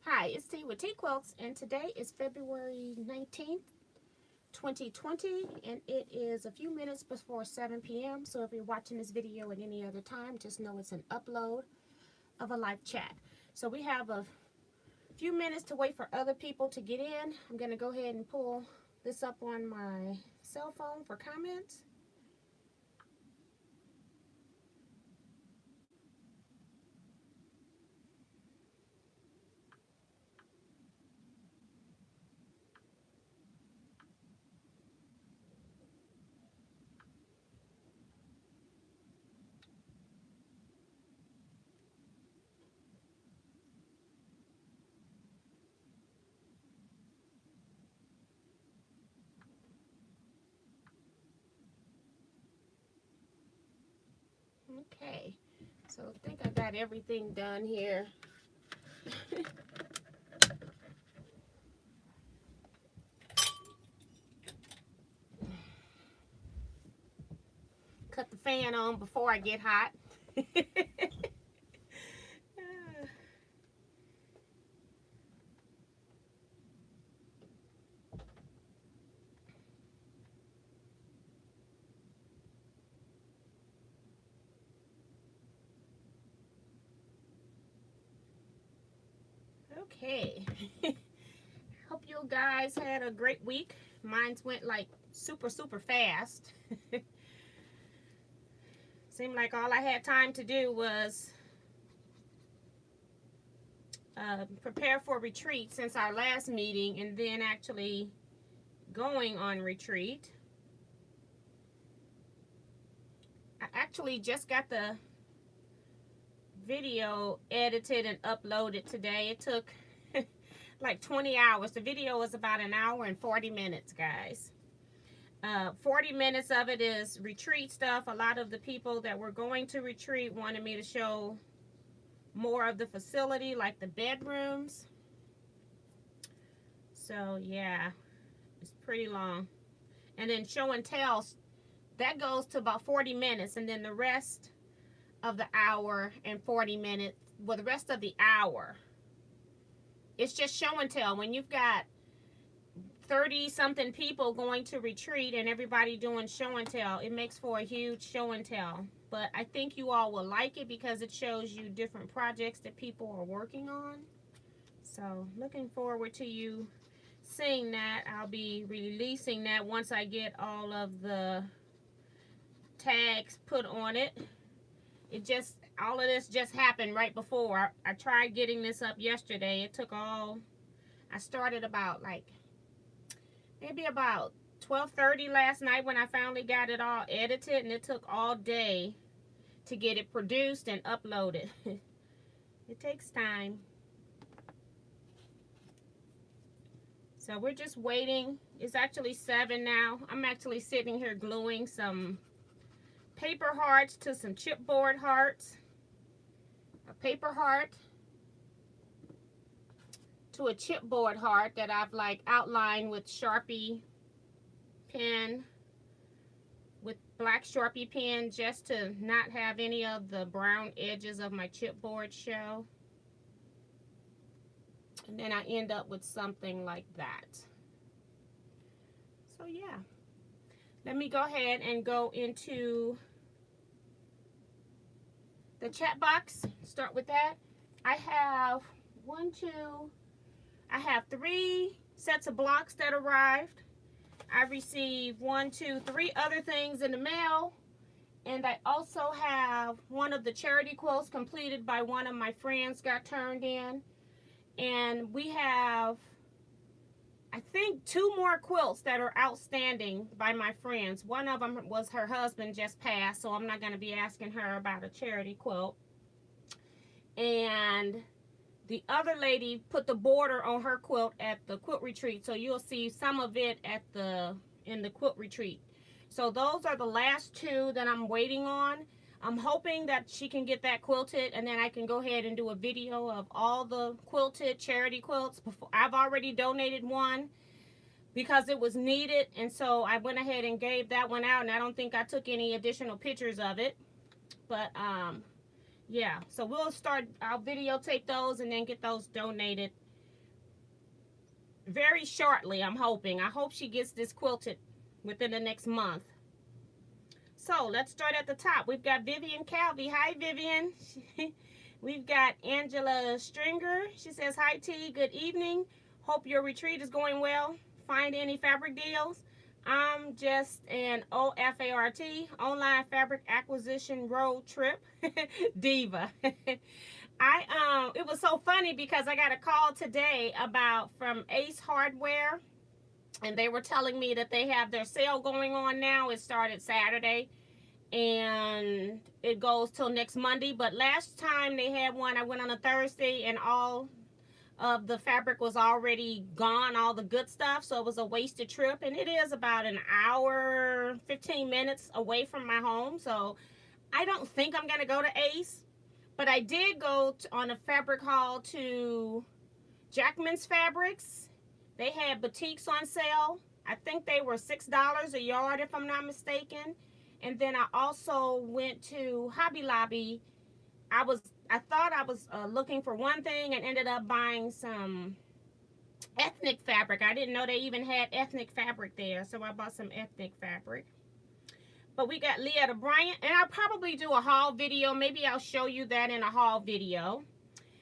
Hi, it's T with Teaquilts, and today is February 19th, 2020, and it is a few minutes before 7 p.m. So if you're watching this video at any other time, just know it's an upload of a live chat. So we have a few minutes to wait for other people to get in. I'm going to go ahead and pull this up on my cell phone for comments. Okay, so I think I got everything done here. Cut the fan on before I get hot. Okay. Hope you guys had a great week. Mine's went like super fast. Seemed like all I had time to do was prepare for retreat since our last meeting, and then actually going on retreat. I actually just got the video edited and uploaded today. It took like 20 hours. The video was about an hour and 40 minutes, guys. 40 minutes of it is retreat stuff. A lot of the people that were going to retreat wanted me to show more of the facility, like the bedrooms. So yeah, it's pretty long. And then show and tell, that goes to about 40 minutes. And then the rest of the hour and 40 minutes, well, the rest of the hour, it's just show and tell. When you've got 30 something people going to retreat and everybody doing show and tell, it makes for a huge show and tell. But I think you all will like it because it shows you different projects that people are working on. So looking forward to you seeing that. I'll be releasing that once I get all of the tags put on it. All of this just happened right before. I tried getting this up yesterday. It took all, I started about like maybe about 12:30 last night when I finally got it all edited, and it took all day to get it produced and uploaded. It takes time. So we're just waiting. It's actually 7 now. I'm actually sitting here gluing some paper hearts to some chipboard hearts. A paper heart to a chipboard heart that I've like outlined with Sharpie pen, with black Sharpie pen, just to not have any of the brown edges of my chipboard show. And then I end up with something like that. So yeah, let me go ahead and go into the chat box. Start with that. I have I have 3 sets of blocks that arrived. I received 3 other things in the mail. And I also have one of the charity quilts completed by one of my friends got turned in. And we have, I think, 2 more quilts that are outstanding by my friends. One of them was her husband just passed, so I'm not going to be asking her about a charity quilt. And the other lady put the border on her quilt at the quilt retreat, so you'll see some of it in the quilt retreat. So those are the last 2 that I'm waiting on. I'm hoping that she can get that quilted, and then I can go ahead and do a video of all the quilted charity quilts. I've already donated one because it was needed, and so I went ahead and gave that one out, and I don't think I took any additional pictures of it. But yeah, so I'll videotape those and then get those donated very shortly, I'm hoping. I hope she gets this quilted within the next month. So let's start at the top. We've got Vivian Calvi. Hi, Vivian. We've got Angela Stringer. She says, hi, T. Good evening. Hope your retreat is going well. Find any fabric deals? I'm just an OFART, online fabric acquisition road trip diva. It was so funny because I got a call today from Ace Hardware, and they were telling me that they have their sale going on now. It started Saturday and it goes till next Monday. But last time they had one, I went on a Thursday and all of the fabric was already gone, all the good stuff. So it was a wasted trip, and it is about an hour, 15 minutes away from my home. So I don't think I'm going to go to Ace, but I did go on a fabric haul to Jackman's Fabrics. They had boutiques on sale. I think they were $6 a yard, if I'm not mistaken. And then I also went to Hobby Lobby. I thought I was looking for one thing and ended up buying some ethnic fabric. I didn't know they even had ethnic fabric there, so I bought some ethnic fabric. But we got Leetta Bryant, and I'll probably do a haul video. Maybe I'll show you that in a haul video.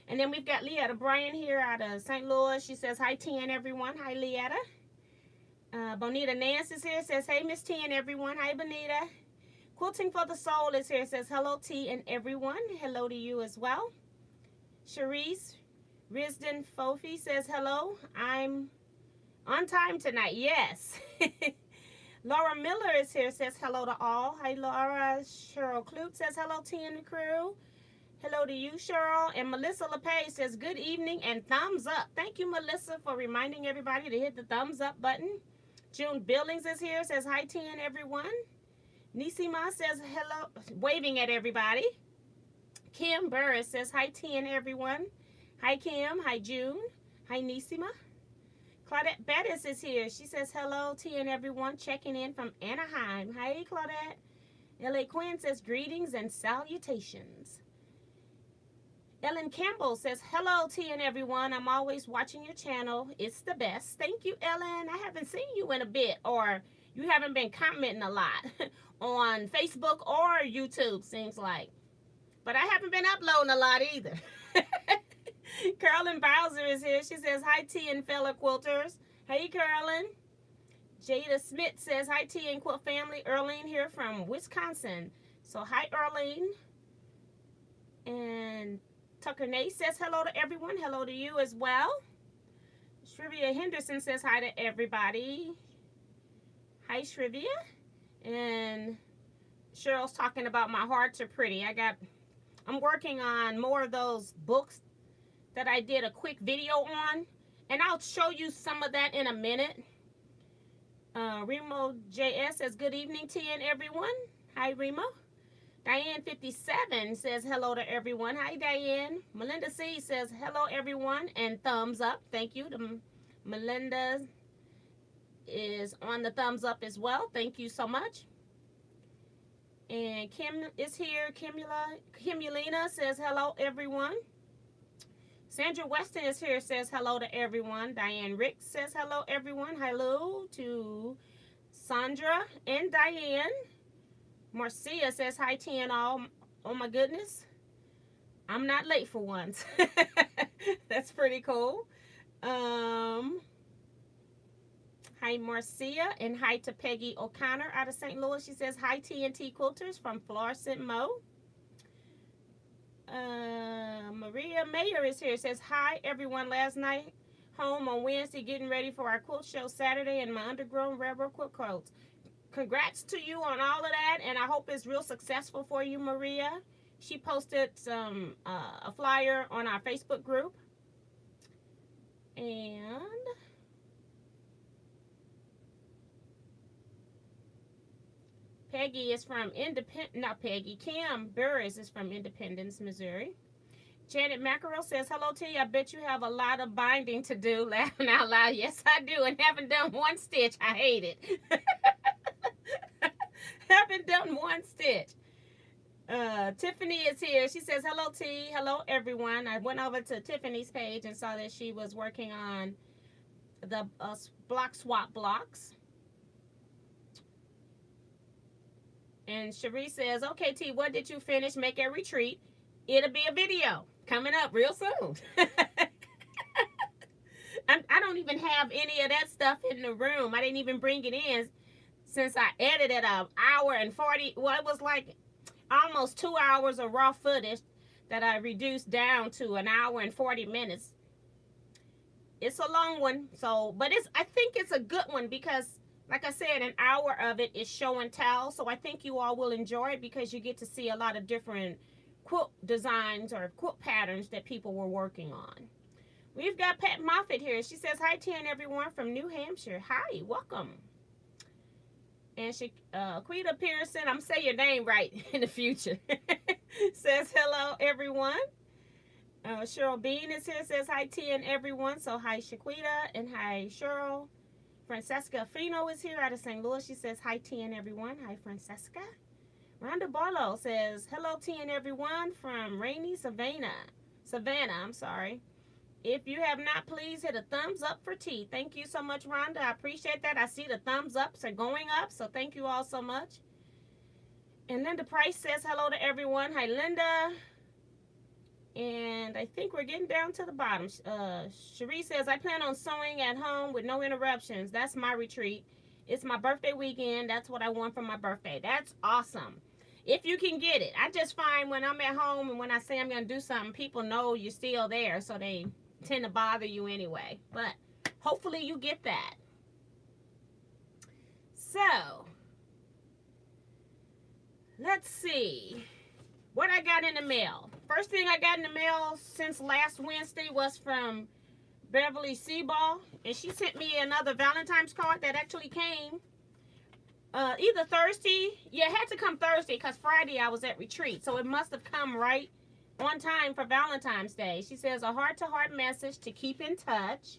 And then we've got Leetta Bryant here out of St. Louis. She says, hi, T and everyone. Hi, Leetta. Bonita Nance is here. Says, hey, Miss T and everyone. Hi, Bonita. Quilting for the Soul is here. Says, hello, T and everyone. Hello to you as well. Cherise Risden Fofi says, hello. I'm on time tonight. Yes. Laura Miller is here. Says, hello to all. Hi, Laura. Cheryl Clute says, hello, T and the crew. Hello to you, Cheryl. And Melissa LePage says, good evening and thumbs up. Thank you, Melissa, for reminding everybody to hit the thumbs up button. June Billings is here. Says, hi, T and everyone. Nisima says, hello, waving at everybody. Kim Burris says, hi, T and everyone. Hi, Kim. Hi, June. Hi, Nisima. Claudette Bettis is here. She says, hello, T and everyone. Checking in from Anaheim. Hi, Claudette. L.A. Quinn says, greetings and salutations. Ellen Campbell says, hello, T and everyone. I'm always watching your channel. It's the best. Thank you, Ellen. I haven't seen you in a bit, or you haven't been commenting a lot on Facebook or YouTube, seems like. But I haven't been uploading a lot either. Carolyn Bowser is here. She says, hi, T and fellow quilters. Hey, Carolyn. Jada Smith says, hi, T and quilt family. Earlene here from Wisconsin. So, hi, Earlene. And Tucker Nate says, hello to everyone. Hello to you as well. Shrivia Henderson says, hi to everybody. Hi, Shrivia. And Cheryl's talking about my Hearts Are Pretty. I'm working on more of those books that I did a quick video on, and I'll show you some of that in a minute. Remo JS says, good evening, T and everyone. Hi, Remo. Diane 57 says, hello to everyone. Hi, Diane. Melinda C says, hello, everyone, and thumbs up. Thank you. Melinda is on the thumbs up as well. Thank you so much. And Kim is here. Kimulina says, hello, everyone. Sandra Weston is here, says hello to everyone. Diane Rick says hello, everyone. Hello to Sandra and Diane. Marcia says hi, T and all. Oh, my goodness. I'm not late for once. That's pretty cool. Hi, Marcia, and hi to Peggy O'Connor out of St. Louis. She says, hi, T&T Quilters from Florissant Mo. Maria Mayer is here. Says, hi, everyone. Last night, home on Wednesday, getting ready for our quilt show Saturday in my undergrown railroad quilt quilts. Congrats to you on all of that, and I hope it's real successful for you, Maria. She posted a flyer on our Facebook group. And Peggy is from Kim Burris is from Independence, Missouri. Janet Mackerel says, hello, T. I bet you have a lot of binding to do. Laughing out loud. Yes, I do. And haven't done one stitch. I hate it. Haven't done one stitch. Tiffany is here. She says, hello, T. Hello, everyone. I went over to Tiffany's page and saw that she was working on the block swap blocks. And Cherie says, okay, T, what did you finish? Make a retreat. It'll be a video coming up real soon. I don't even have any of that stuff in the room. I didn't even bring it in since I edited an hour and 40. Well, it was like almost 2 hours of raw footage that I reduced down to an hour and 40 minutes. It's a long one, so, but I think it's a good one because, like I said, an hour of it is show and tell. So I think you all will enjoy it because you get to see a lot of different quilt designs or quilt patterns that people were working on. We've got Pat Moffitt here. She says, hi, T and everyone from New Hampshire. Hi, welcome. And Quita Pearson, I'm saying your name right in the future, says, hello, everyone. Cheryl Bean is here, says, hi, T and everyone. So, hi, Shaquita, and hi, Cheryl. Francesca Fino is here out of St. Louis. She says, hi, T and everyone. Hi, Francesca. Rhonda Barlow says, hello, T and everyone from rainy Savannah. I'm sorry. If you have not, please hit a thumbs up for T. Thank you so much, Rhonda. I appreciate that. I see the thumbs ups are going up, so thank you all so much. And Linda Price says hello to everyone. Hi, Linda. And I think we're getting down to the bottom. Cherie says, I plan on sewing at home with no interruptions. That's my retreat. It's my birthday weekend. That's what I want for my birthday. That's awesome. If you can get it. I just find when I'm at home and when I say I'm going to do something, people know you're still there, so they tend to bother you anyway. But hopefully you get that. So, let's see what I got in the mail. First thing I got in the mail since last Wednesday was from Beverly Seaball, and she sent me another Valentine's card that actually came either Thursday. Yeah, it had to come Thursday because Friday I was at retreat, so it must have come right on time for Valentine's Day. She says, a heart-to-heart message to keep in touch.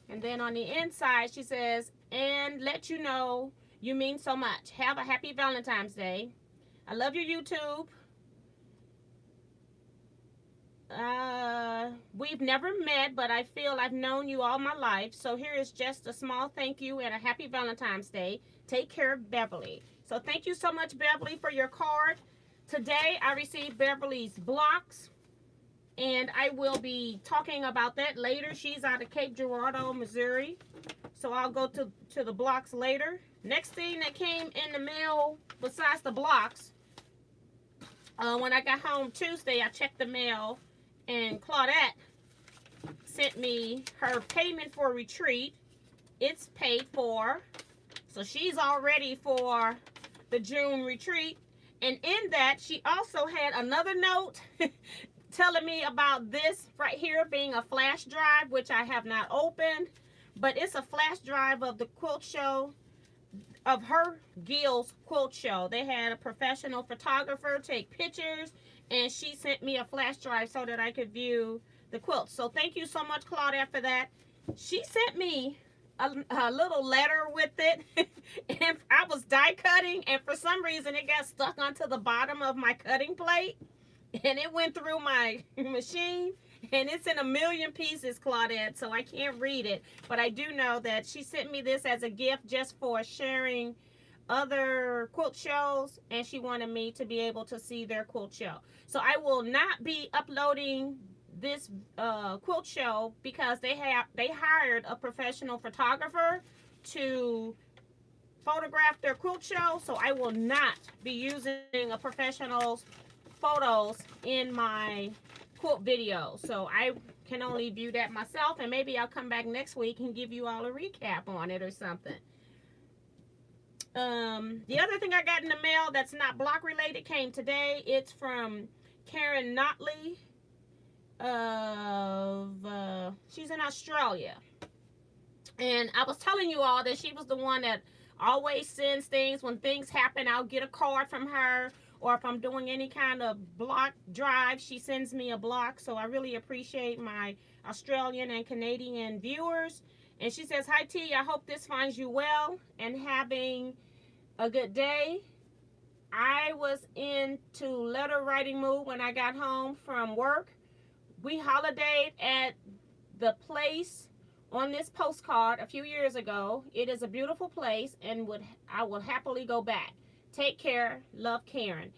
And then on the inside, she says, and let you know you mean so much. Have a happy Valentine's Day. I love your YouTube. We've never met, but I feel I've known you all my life. So here is just a small thank you and a happy Valentine's Day. Take care, Beverly. So thank you so much, Beverly, for your card. Today, I received Beverly's blocks, and I will be talking about that later. She's out of Cape Girardeau, Missouri, so I'll go to the blocks later. Next thing that came in the mail, besides the blocks, when I got home Tuesday, I checked the mail, and Claudette sent me her payment for retreat. It's paid for, so she's all ready for the June retreat. And in that, she also had another note telling me about this right here being a flash drive, which I have not opened. But it's a flash drive of the quilt show, of her Gil's quilt show. They had a professional photographer take pictures, and she sent me a flash drive so that I could view the quilts. So thank you so much, Claudette, for that. She sent me a little letter with it, and I was die cutting, and for some reason it got stuck onto the bottom of my cutting plate, and it went through my machine, and it's in a million pieces, Claudette, so I can't read it. But I do know that she sent me this as a gift just for sharing other quilt shows, and she wanted me to be able to see their quilt show. So I will not be uploading this quilt show because they hired a professional photographer to photograph their quilt show, so I will not be using a professional's photos in my quilt video. So I can only view that myself, and maybe I'll come back next week and give you all a recap on it or something. The other thing I got in the mail that's not block related came today. It's from Karen Notley. She's in Australia, and I was telling you all that she was the one that always sends things. When things happen, I'll get a card from her, or if I'm doing any kind of block drive, she sends me a block. So I really appreciate my Australian and Canadian viewers. And she says, hi T, I hope this finds you well and having a good day. I was into letter writing mood when I got home from work. We holidayed at the place on this postcard a few years ago. It is a beautiful place and I will happily go back. Take care. Love, Karen.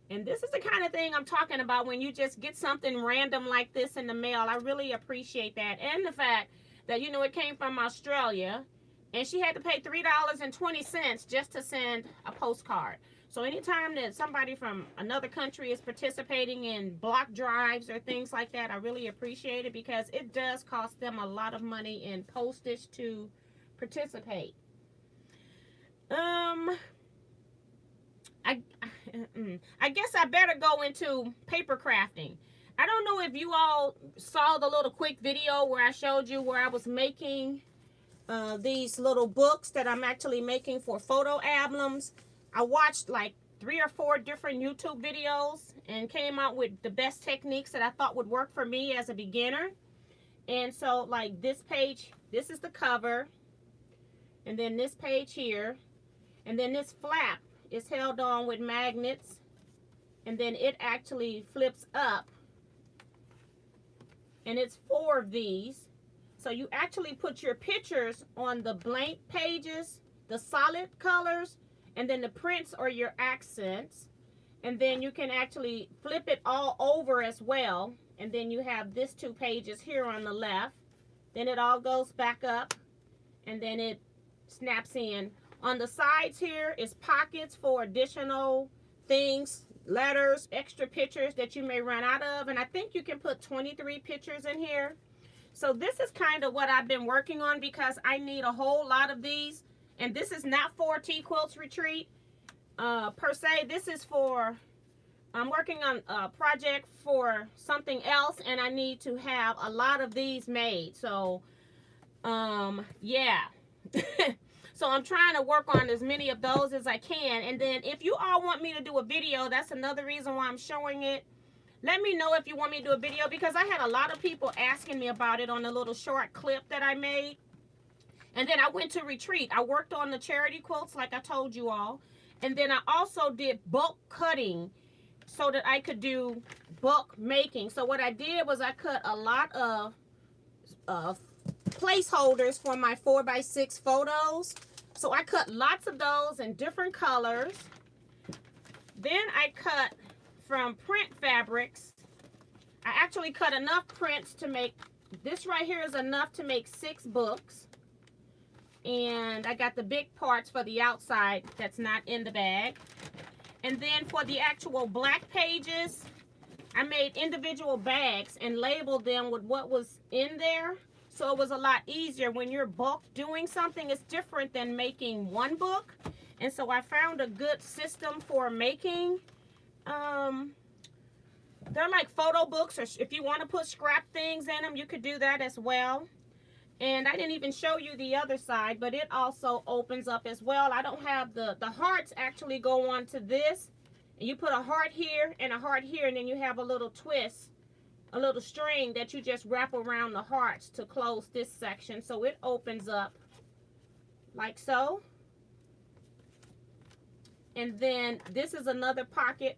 And this is the kind of thing I'm talking about when you just get something random like this in the mail. I really appreciate that. And the fact that, you know, it came from Australia and she had to pay $3.20 just to send a postcard. So anytime that somebody from another country is participating in block drives or things like that, I really appreciate it because it does cost them a lot of money in postage to participate. I guess I better go into paper crafting. I don't know if you all saw the little quick video where I showed you where I was making these little books that I'm actually making for photo albums. I watched like 3 or 4 different YouTube videos and came out with the best techniques that I thought would work for me as a beginner. And so like this page, this is the cover, and then this page here, and then this flap is held on with magnets, and then it actually flips up, and it's 4 of these. So you actually put your pictures on the blank pages, the solid colors, and then the prints or your accents, and then you can actually flip it all over as well, and then you have this 2 pages here on the left. Then it all goes back up, and then it snaps in. On the sides here is pockets for additional things, letters, extra pictures that you may run out of, and I think you can put 23 pictures in here. So this is kind of what I've been working on because I need a whole lot of these, and this is not for Teaquilts Retreat per se. This is for, I'm working on a project for something else, and I need to have a lot of these made. So yeah. So I'm trying to work on as many of those as I can. And then if you all want me to do a video, that's another reason why I'm showing it. Let me know if you want me to do a video, because I had a lot of people asking me about it on the little short clip that I made. And then I went to retreat. I worked on the charity quilts like I told you all. And then I also did bulk cutting so that I could do bulk making. So what I did was I cut a lot of placeholders for my 4x6 photos. So I cut lots of those in different colors. Then I cut from print fabrics. I actually cut enough prints to make, this right here is enough to make 6 books. And I got the big parts for the outside that's not in the bag. And then for the actual black pages, I made individual bags and labeled them with what was in there. So it was a lot easier when you're bulk doing something. It's different than making one book. And so I found a good system for making. They're like photo books, or if you want to put scrap things in them, you could do that as well. And I didn't even show you the other side, but it also opens up as well. I don't have the hearts actually go on to this. And you put a heart here and a heart here, and then you have a little twist, a little string that you just wrap around the hearts to close this section. So it opens up like so. And then this is another pocket.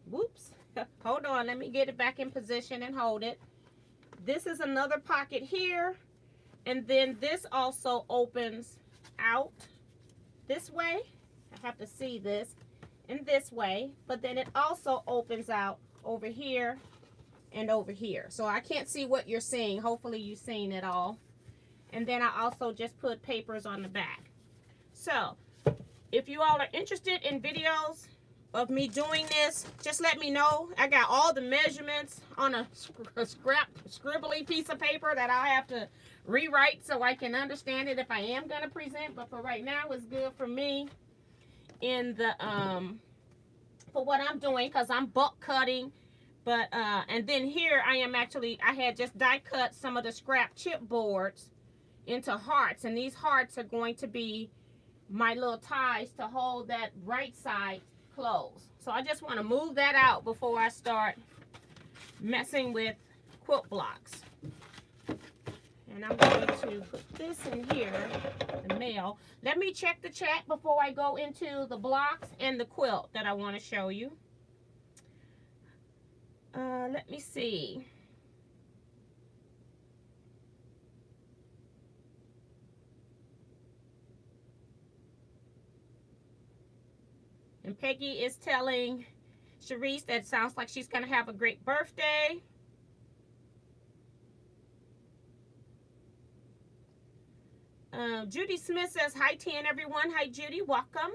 Whoops. Hold on. Let me get it back in position and hold it. This is another pocket here. And then this also opens out this way. I have to see this in this way. But then it also opens out over here and over here. So I can't see what you're seeing. Hopefully you've seen it all. And then I also just put papers on the back. So if you all are interested in videos of me doing this, just let me know. I got all the measurements on a scribbly piece of paper that I'll have to rewrite so I can understand it if I am going to present. But for right now, it's good for me in the for what I'm doing, because I'm bulk cutting. But and then here I am actually, I had just die cut some of the scrap chipboards into hearts, and these hearts are going to be my little ties to hold that right side closed. So I just want to move that out before I start messing with quilt blocks. And I'm going to put this in here, the mail. Let me check the chat before I go into the blocks and the quilt that I want to show you. Let me see. And Peggy is telling Sharice that it sounds like she's going to have a great birthday. Judy Smith says, hi, T and everyone. Hi, Judy. Welcome.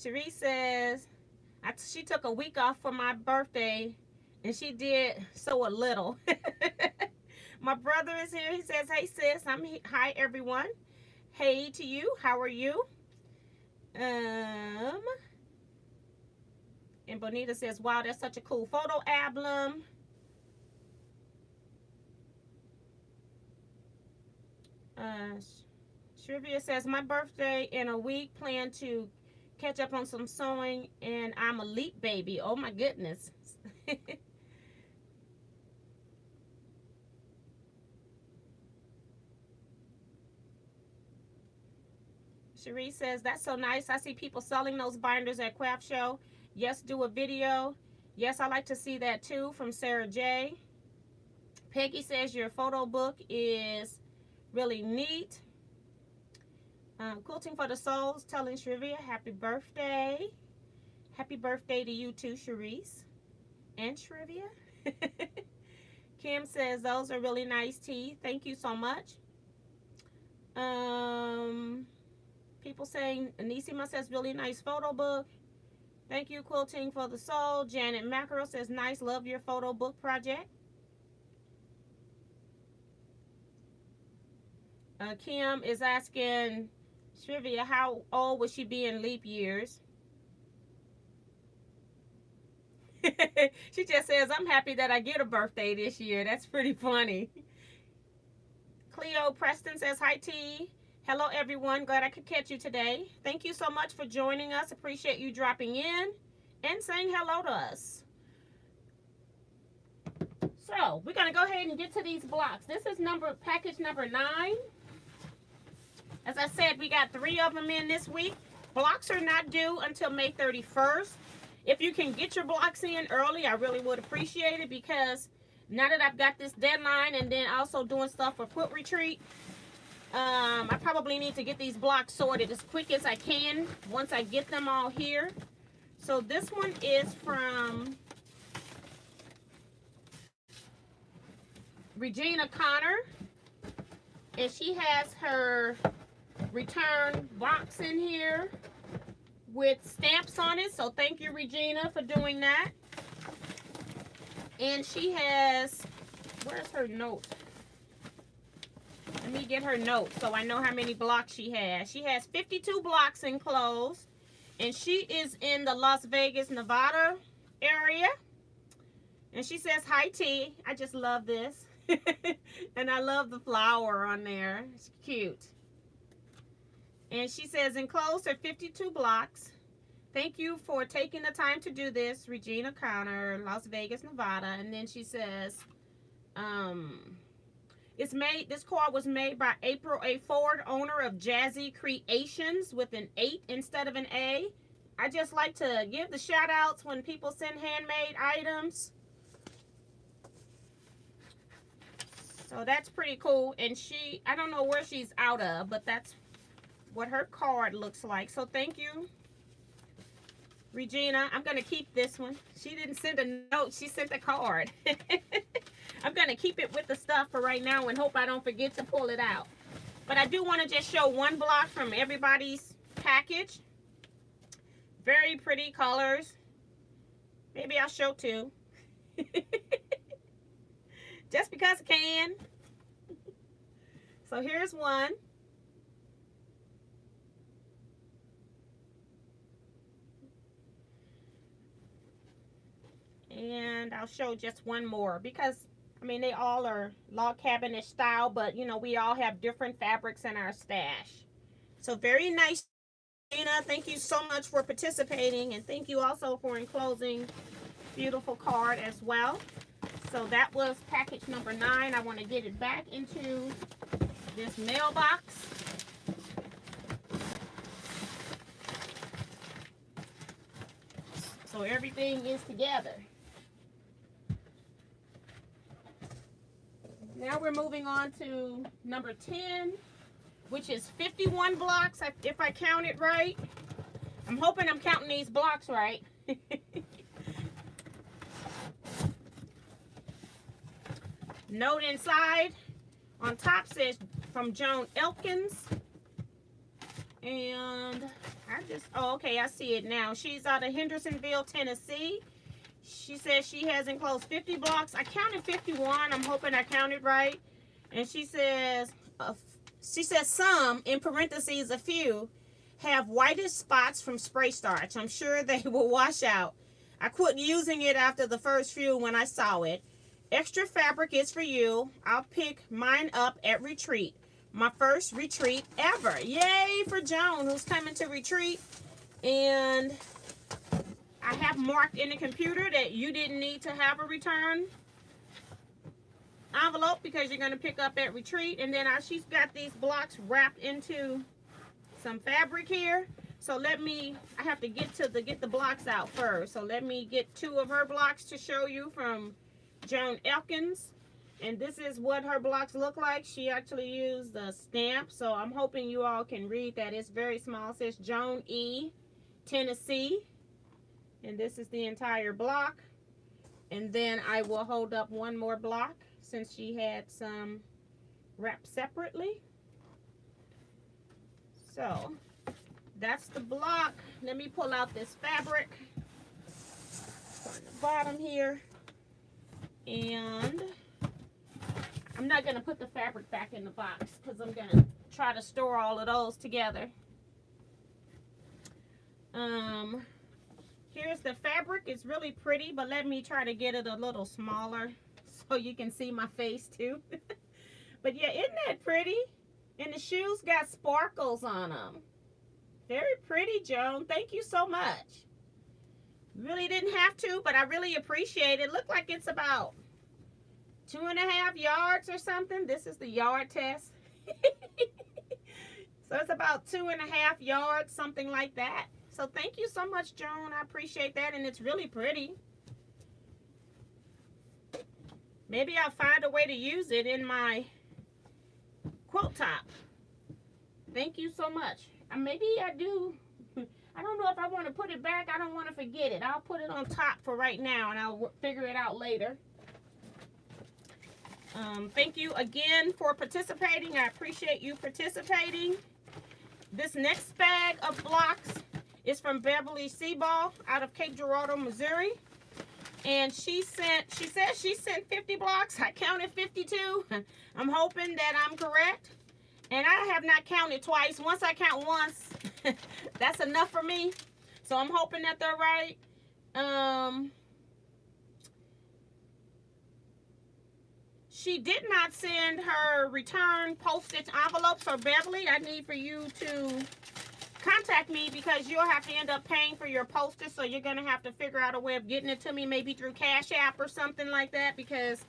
Cherie says, she took a week off for my birthday, and she did so a little. My brother is here. He says, hey, sis. Hi, everyone. Hey to you. How are you? And Bonita says, wow, that's such a cool photo album. Shrivia says, my birthday in a week. Plan to catch up on some sewing, and I'm a leap baby. Oh, my goodness. Cherie says, that's so nice. I see people selling those binders at Craft Show. Yes, do a video. Yes, I like to see that too, from Sarah J. Peggy says, your photo book is really neat. Quilting for the Souls, telling Shrivia, happy birthday. Happy birthday to you too, Sharice and Shrivia. Kim says, those are really nice, T. Thank you so much. People saying, Anisima says, really nice photo book. Thank you, Quilting for the Soul. Janet Mackerel says, nice, love your photo book project. Kim is asking Shrivia, how old would she be in leap years? She just says, I'm happy that I get a birthday this year. That's pretty funny. Cleo Preston says, hi, T. Hello, everyone. Glad I could catch you today. Thank you so much for joining us. Appreciate you dropping in and saying hello to us. So, we're going to go ahead and get to these blocks. This is package number 9. As I said, we got 3 of them in this week. Blocks are not due until May 31st. If you can get your blocks in early, I really would appreciate it, because now that I've got this deadline and then also doing stuff for Quilt Retreat, I probably need to get these blocks sorted as quick as I can once I get them all here. So this one is from Regina Connor, and she has her return box in here with stamps on it. So thank you, Regina, for doing that. And she has, where's her note? Let me get her note so I know how many blocks she has. She has 52 blocks enclosed, and she is in the Las Vegas, Nevada area. And she says, hi, T. I just love this. And I love the flower on there. It's cute. And she says, enclosed are 52 blocks. Thank you for taking the time to do this, Regina Connor, Las Vegas, Nevada. And then she says, this card was made by April A. Ford, owner of Jazzy Creations, with an 8 instead of an A. I just like to give the shout outs when people send handmade items. So that's pretty cool. And I don't know where she's out of, but that's what her card looks like. So thank you, Regina. I'm going to keep this one. She didn't send a note. She sent a card. I'm going to keep it with the stuff for right now and hope I don't forget to pull it out. But I do want to just show one block from everybody's package. Very pretty colors. Maybe I'll show 2. Just because I can. So here's one. And I'll show just one more, because I mean, they all are log cabin-ish style, but you know, we all have different fabrics in our stash. So very nice, Gina. Thank you so much for participating, and thank you also for enclosing beautiful card as well. So that was package number 9. I want to get it back into this mailbox. So everything is together. moving on to number 10, which is 51 blocks, if I count it right. I'm hoping I'm counting these blocks right. Note inside on top says from Joan Elkins. And oh, okay, I see it now. She's out of Hendersonville, Tennessee. She says she has enclosed 50 blocks. I counted 51. I'm hoping I counted right. And she says some, in parentheses, a few, have whitish spots from spray starch. I'm sure they will wash out. I quit using it after the first few when I saw it. Extra fabric is for you. I'll pick mine up at retreat. My first retreat ever. Yay for Joan, who's coming to retreat. And I have marked in the computer that you didn't need to have a return envelope because you're going to pick up at retreat. And then she's got these blocks wrapped into some fabric here. So I have to get the blocks out first. So let me get 2 of her blocks to show you from Joan Elkins. And this is what her blocks look like. She actually used a stamp, so I'm hoping you all can read that. It's very small. It says Joan E, Tennessee. And this is the entire block. And then I will hold up one more block since she had some wrapped separately. So that's the block. Let me pull out this fabric on the bottom here. And I'm not going to put the fabric back in the box because I'm going to try to store all of those together. Here's the fabric. It's really pretty, but let me try to get it a little smaller so you can see my face too. But yeah, isn't that pretty? And the shoes got sparkles on them. Very pretty, Joan. Thank you so much. Really didn't have to, but I really appreciate it. Look like it's about 2.5 yards or something. This is the yard test. So it's about 2.5 yards, something like that. So thank you so much, Joan. I appreciate that, and it's really pretty. Maybe I'll find a way to use it in my quilt top. Thank you so much. Maybe I do. I don't know if I want to put it back. I don't want to forget it. I'll put it on top for right now, and I'll figure it out later. Thank you again for participating. I appreciate you participating. This next bag of blocks is from Beverly Seaball out of Cape Girardeau, Missouri. And she says she sent 50 blocks. I counted 52. I'm hoping that I'm correct. And I have not counted twice. Once I count once, that's enough for me. So I'm hoping that they're right. She did not send her return postage envelopes. So Beverly, I need for you to contact me because you'll have to end up paying for your postage. So you're going to have to figure out a way of getting it to me, maybe through CashApp or something like that, because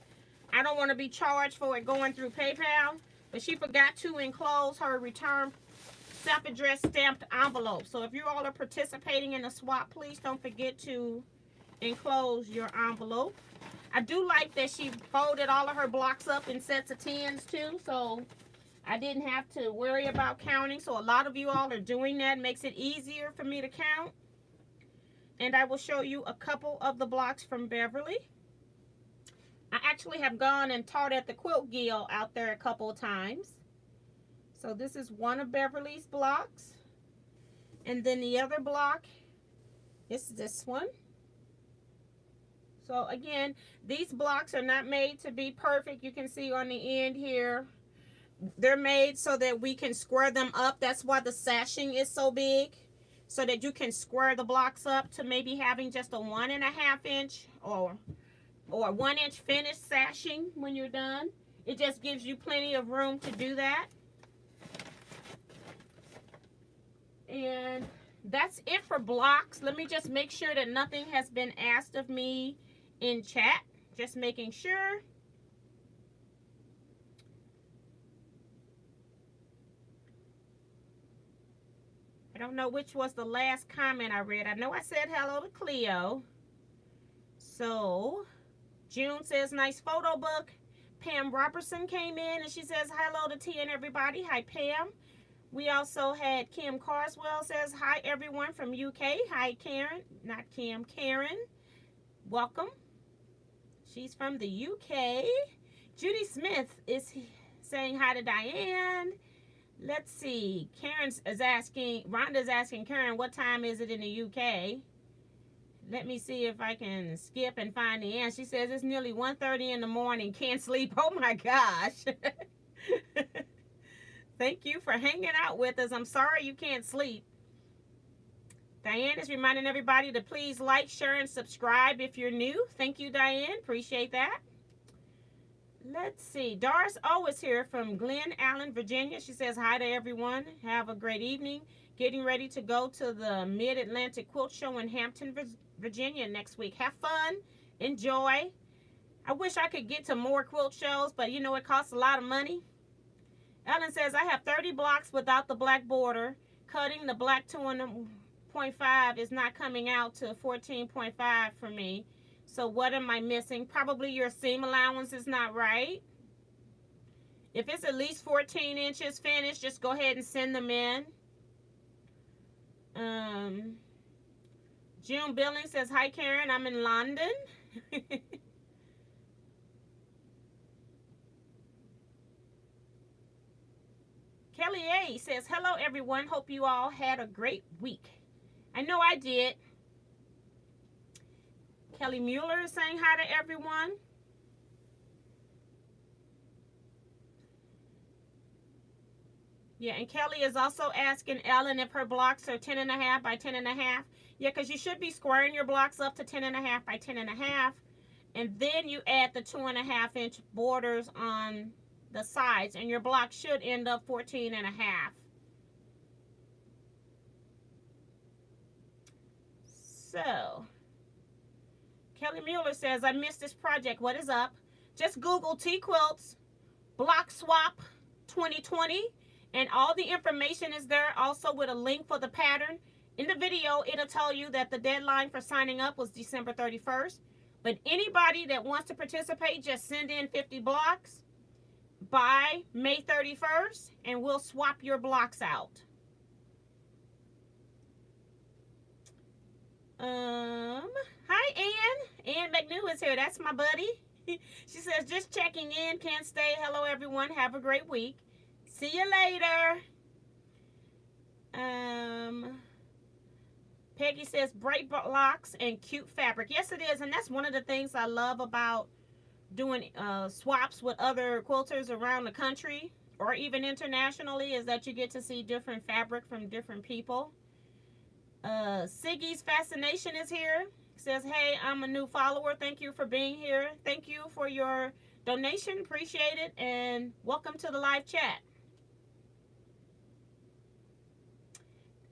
I don't want to be charged for it going through PayPal. But she forgot to enclose her return self-addressed stamped envelope. So if you all are participating in the swap, please don't forget to enclose your envelope. I do like that she folded all of her blocks up in sets of 10s too, so I didn't have to worry about counting. So a lot of you all are doing that. It makes it easier for me to count. And I will show you a couple of the blocks from Beverly. I actually have gone and taught at the Quilt Guild out there a couple of times. So this is one of Beverly's blocks. And then the other block is this one. So again, these blocks are not made to be perfect. You can see on the end here, they're made so that we can square them up. That's why the sashing is so big, so that you can square the blocks up to maybe having just a 1.5 inch or 1 inch finished sashing when you're done. It just gives you plenty of room to do that. And that's it for blocks. Let me just make sure that nothing has been asked of me in chat. Just making sure. I don't know which was the last comment I read. I know I said hello to Cleo. So June says, nice photo book. Pam Robertson came in and she says, hello to T and everybody. Hi, Pam. We also had Kim Carswell says, hi, everyone from UK. Hi, Karen. Not Kim, Karen. Welcome. She's from the UK. Judy Smith is saying hi to Diane. Let's see. Rhonda's asking Karen, what time is it in the UK? Let me see if I can skip and find the answer. She says it's nearly 1:30 in the morning. Can't sleep. Oh my gosh. Thank you for hanging out with us. I'm sorry you can't sleep. Diane is reminding everybody to please like, share, and subscribe if you're new. Thank you, Diane. Appreciate that. Let's see. Doris O is here from Glen Allen, Virginia. She says hi to everyone. Have a great evening. Getting ready to go to the Mid-Atlantic Quilt Show in Hampton, Virginia next week. Have fun. Enjoy. I wish I could get to more quilt shows, but you know it costs a lot of money. Ellen says, I have 30 blocks without the black border. Cutting the black 2.5 is not coming out to 14.5 for me. So what am I missing? Probably your seam allowance is not right. If it's at least 14 inches finished, just go ahead and send them in. June Billing says, hi, Karen. I'm in London. Kelly A says, hello, everyone. Hope you all had a great week. I know I did. Kelly Mueller is saying hi to everyone. Yeah, and Kelly is also asking Ellen if her blocks are 10.5 by 10.5. Yeah, because you should be squaring your blocks up to 10.5 by 10.5. And then you add the 2.5-inch borders on the sides, and your block should end up 14.5. So, Kelly Mueller says, I missed this project. What is up? Just Google Teaquilts Block Swap 2020, and all the information is there, also with a link for the pattern. In the video, it'll tell you that the deadline for signing up was December 31st. But anybody that wants to participate, just send in 50 blocks by May 31st, and we'll swap your blocks out. Hi, Ann. Ann McNew is here. That's my buddy. She says, just checking in. Can't stay. Hello, everyone. Have a great week. See you later. Peggy says, bright blocks and cute fabric. Yes, it is. And that's one of the things I love about doing swaps with other quilters around the country or even internationally, is that you get to see different fabric from different people. Siggy's Fascination is here. Says, hey, I'm a new follower. Thank you for being here. Thank you for your donation. Appreciate it. And welcome to the live chat.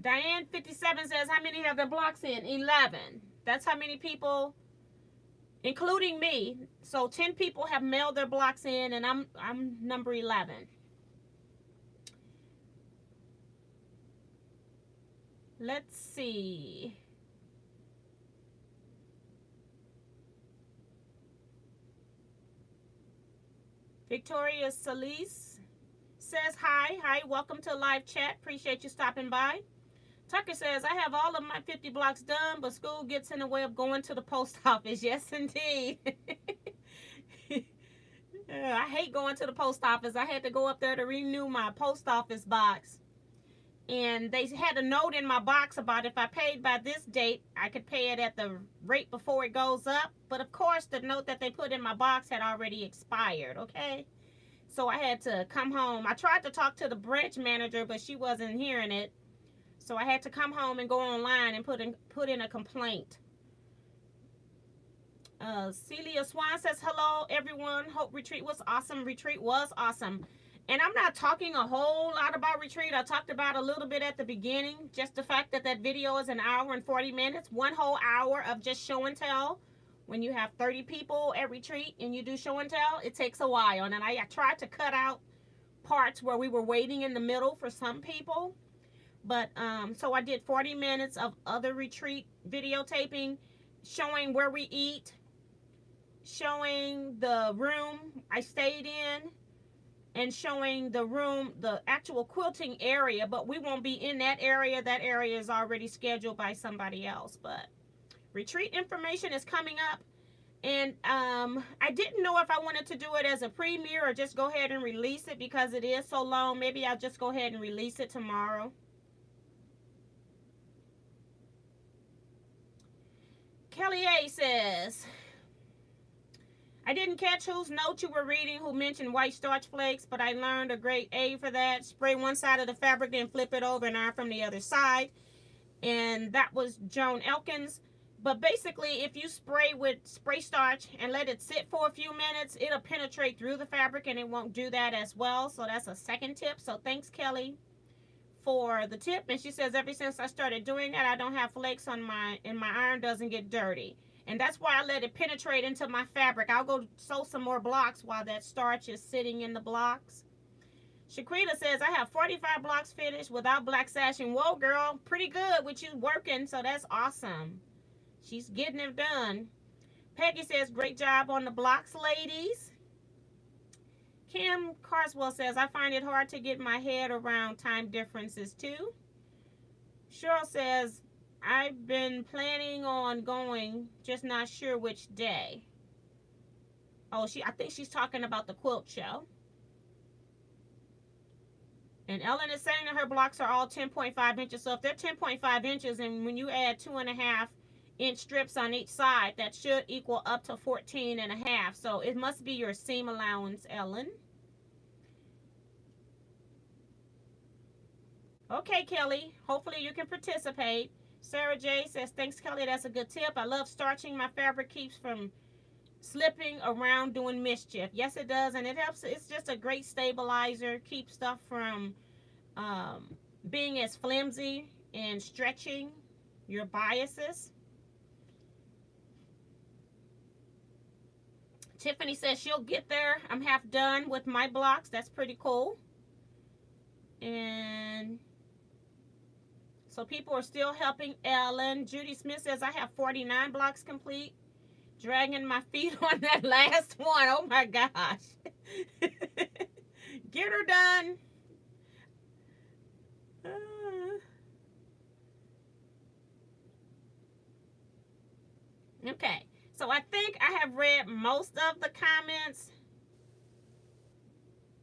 Diane 57 says, how many have their blocks in? 11. That's how many people, including me. So 10 people have mailed their blocks in, and I'm number 11. Let's see. Victoria Solis says, hi. Hi, welcome to live chat. Appreciate you stopping by. Tucker says, I have all of my 50 blocks done, but school gets in the way of going to the post office. Yes, indeed. I hate going to the post office. I had to go up there to renew my post office box. And they had a note in my box about if I paid by this date, I could pay it at the rate before it goes up. But of course, the note that they put in my box had already expired, okay? So I had to come home. I tried to talk to the branch manager, but she wasn't hearing it. So I had to come home and go online and put in a complaint. Celia Swan says, hello, everyone. Hope retreat was awesome. Retreat was awesome. And I'm not talking a whole lot about retreat. I talked about a little bit at the beginning. Just the fact that that video is an hour and 40 minutes. One whole hour of just show and tell. When you have 30 people at retreat and you do show and tell, it takes a while. And I tried to cut out parts where we were waiting in the middle for some people. But so I did 40 minutes of other retreat videotaping, showing where we eat, showing the room I stayed in and showing the room, the actual quilting area, but we won't be in that area. That area is already scheduled by somebody else. But retreat information is coming up. And I didn't know if I wanted to do it as a premiere or just go ahead and release it because it is so long. Maybe I'll just go ahead and release it tomorrow. Kelly A says, I didn't catch whose note you were reading who mentioned white starch flakes, but I learned a great A for that. Spray one side of the fabric, then flip it over and iron from the other side. And that was Joan Elkins. But basically, if you spray with spray starch and let it sit for a few minutes, it'll penetrate through the fabric and it won't do that as well. So that's a second tip. So thanks, Kelly, for the tip. And she says, ever since I started doing that, I don't have flakes on and my iron doesn't get dirty. And that's why I let it penetrate into my fabric. I'll go sew some more blocks while that starch is sitting in the blocks. Shaquita says, I have 45 blocks finished without black sashing. Whoa, girl, pretty good with you working, so that's awesome. She's getting it done. Peggy says, great job on the blocks, ladies. Kim Carswell says, I find it hard to get my head around time differences too. Cheryl says, I've been planning on going, just not sure which day. Oh, I think she's talking about the quilt show. And Ellen is saying that her blocks are all 10.5 inches. So if they're 10.5 inches, and when you add 2.5-inch strips on each side, that should equal up to 14.5. So it must be your seam allowance, Ellen. Okay, Kelly. Hopefully you can participate. Sarah J says, thanks, Kelly. That's a good tip. I love starching. My fabric keeps from slipping around doing mischief. Yes, it does. And it helps. It's just a great stabilizer. Keeps stuff from being as flimsy and stretching your biases. Tiffany says she'll get there. I'm half done with my blocks. That's pretty cool. And so people are still helping Ellen. Judy Smith says, I have 49 blocks complete. Dragging my feet on that last one. Oh my gosh. Get her done. Okay. So I think I have read most of the comments.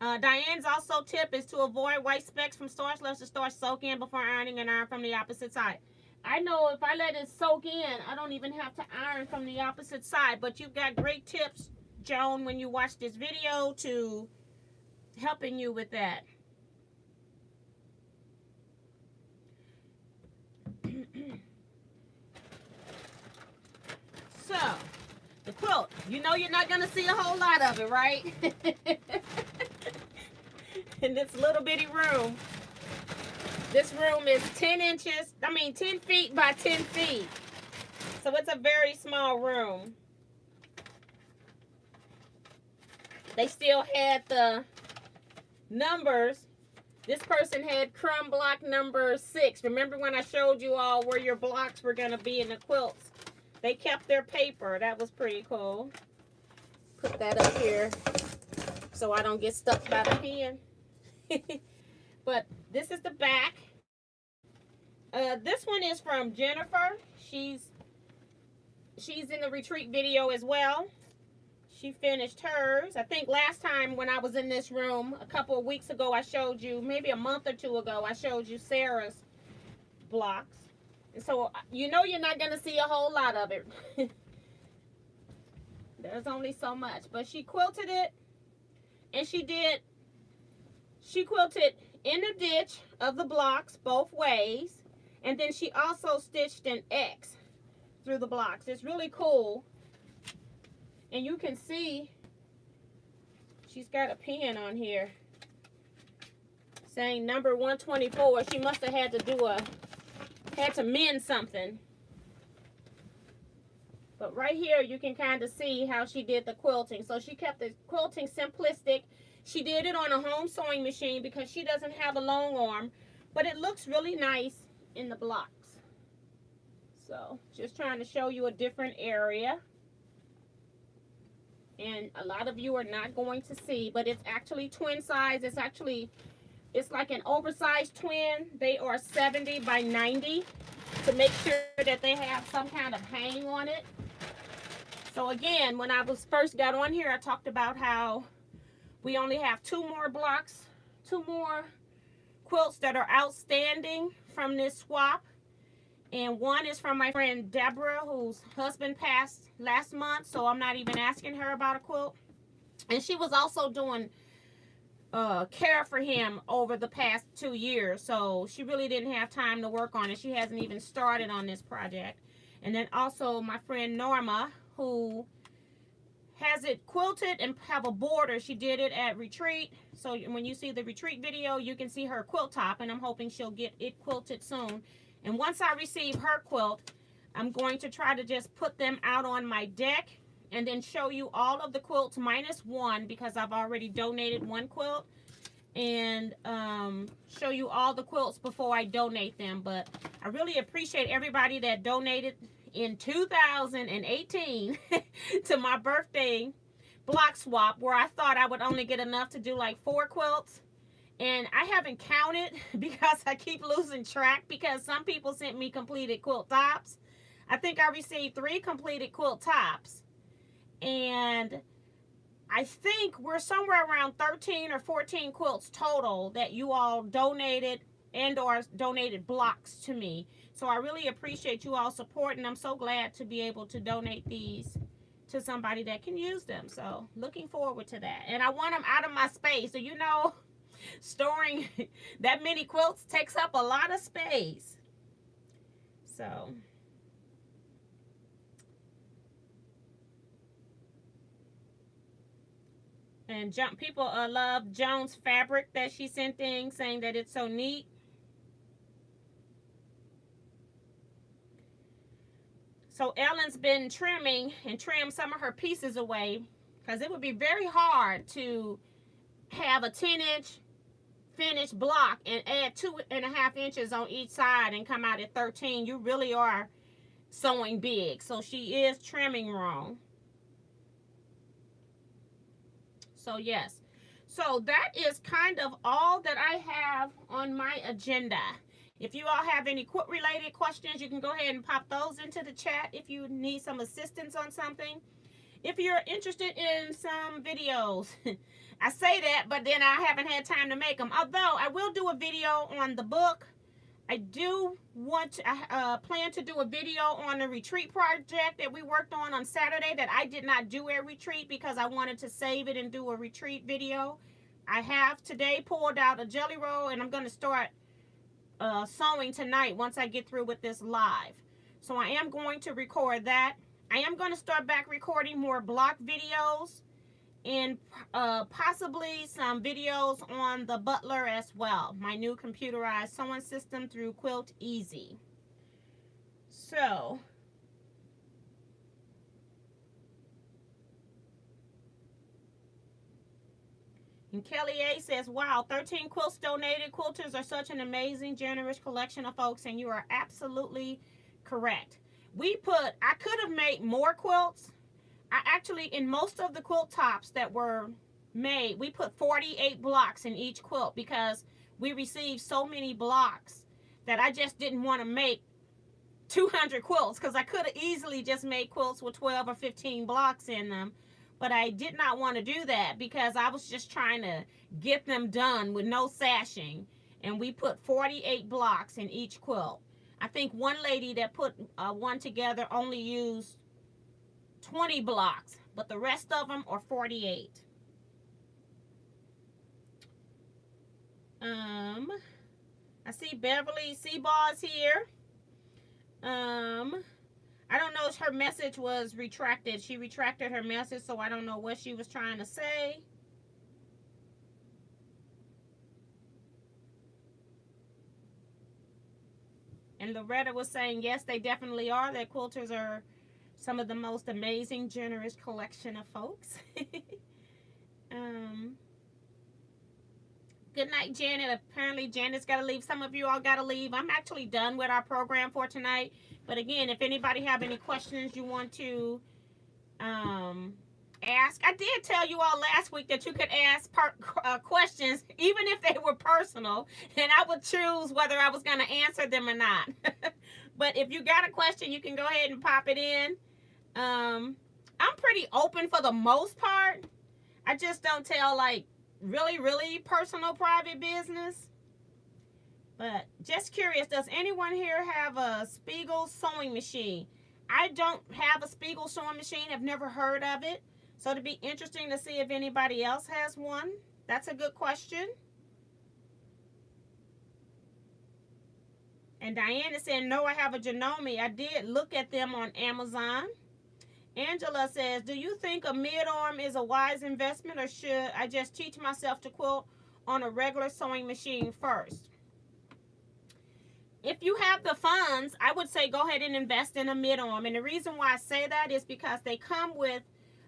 Diane's also tip is to avoid white specks from starch. Let the starch soak in before ironing and iron from the opposite side. I know if I let it soak in, I don't even have to iron from the opposite side. But you've got great tips, Joan, when you watch this video to helping you with that. So, the quilt. You know you're not going to see a whole lot of it, right? In this little bitty room. This room is 10 feet by 10 feet. So it's a very small room. They still had the numbers. This person had crumb block number 6. Remember when I showed you all where your blocks were going to be in the quilts? They kept their paper. That was pretty cool. Put that up here so I don't get stuck by the pen. But this is the back. This one is from Jennifer. She's in the retreat video as well. She finished hers. I think last time when I was in this room, a couple of weeks ago, I showed you, maybe a month or two ago, I showed you Sarah's blocks. And so, you know you're not going to see a whole lot of it. There's only so much. But she quilted it, and she quilted in the ditch of the blocks both ways. And then she also stitched an X through the blocks. It's really cool. And you can see she's got a pen on here saying number 124. She must have had to mend something. But right here you can kind of see how she did the quilting. So she kept the quilting simplistic. She did it on a home sewing machine because she doesn't have a long arm. But it looks really nice in the blocks. So just trying to show you a different area. And a lot of you are not going to see, but it's actually twin size. It's like an oversized twin. They are 70 by 90 to make sure that they have some kind of hang on it. So again, when I first got on here, I talked about how we only have 2 more blocks, 2 more quilts that are outstanding from this swap. And one is from my friend Deborah, whose husband passed last month, so I'm not even asking her about a quilt. And she was also doing care for him over the past 2 years, so she really didn't have time to work on it. She hasn't even started on this project. And then also my friend Norma, who has it quilted and have a border. She did it at retreat, so when you see the retreat video, you can see her quilt top, and I'm hoping she'll get it quilted soon. And once I receive her quilt, I'm going to try to just put them out on my deck and then show you all of the quilts minus one, because I've already donated 1 quilt, and show you all the quilts before I donate them. But I really appreciate everybody that donated in 2018 to my birthday block swap, where I thought I would only get enough to do like 4 quilts. And I haven't counted because I keep losing track, because some people sent me completed quilt tops. I think I received 3 completed quilt tops. And I think we're somewhere around 13 or 14 quilts total that you all donated and or donated blocks to me. So I really appreciate you all supporting. I'm so glad to be able to donate these to somebody that can use them. So looking forward to that. And I want them out of my space. So you know, storing that many quilts takes up a lot of space. So and people love Joan's fabric that she sent in, saying that it's so neat. So Ellen's been trimming and trimmed some of her pieces away, because it would be very hard to have a 10-inch finished block and add 2.5 inches on each side and come out at 13. You really are sewing big. So she is trimming wrong. So yes. So that is kind of all that I have on my agenda. If you all have any quilt related questions, you can go ahead and pop those into the chat if you need some assistance on something. If you're interested in some videos, I say that, but then I haven't had time to make them. Although I will do a video on the book. I do want to plan to do a video on the retreat project that we worked on Saturday that I did not do at retreat because I wanted to save it and do a retreat video. I have today pulled out a jelly roll, and I'm going to start sewing tonight once I get through with this live. So I am going to record that. I am going to start back recording more block videos and possibly some videos on the Butler as well, my new computerized sewing system through Quilt Easy. So and Kelly A says, wow, 13 quilts donated. Quilters are such an amazing, generous collection of folks, and you are absolutely correct. I could have made more quilts. I actually, in most of the quilt tops that were made, we put 48 blocks in each quilt because we received so many blocks that I just didn't want to make 200 quilts, because I could have easily just made quilts with 12 or 15 blocks in them. But I did not want to do that because I was just trying to get them done with no sashing. And we put 48 blocks in each quilt. I think one lady that put one together only used 20 blocks, but the rest of them are 48. I see Beverly Seaball's here. I don't know if her message was retracted. She retracted her message, so I don't know what she was trying to say. And Loretta was saying, yes, they definitely are. Their quilters are some of the most amazing, generous collection of folks. Good night, Janet. Apparently, Janet's got to leave. Some of you all got to leave. I'm actually done with our program for tonight. But again, if anybody have any questions you want to ask. I did tell you all last week that you could ask questions, even if they were personal, and I would choose whether I was going to answer them or not. But if you got a question, you can go ahead and pop it in. I'm pretty open for the most part. I just don't tell like really, really personal private business. But just curious, does anyone here have a Spiegel sewing machine? I don't have a Spiegel sewing machine. I've never heard of it. So it'd be interesting to see if anybody else has one. That's a good question. And Diane is saying, no, I have a Janome. I did look at them on Amazon. Angela says, do you think a mid-arm is a wise investment, or should I just teach myself to quilt on a regular sewing machine first? If you have the funds, I would say go ahead and invest in a mid-arm. And the reason why I say that is because they come with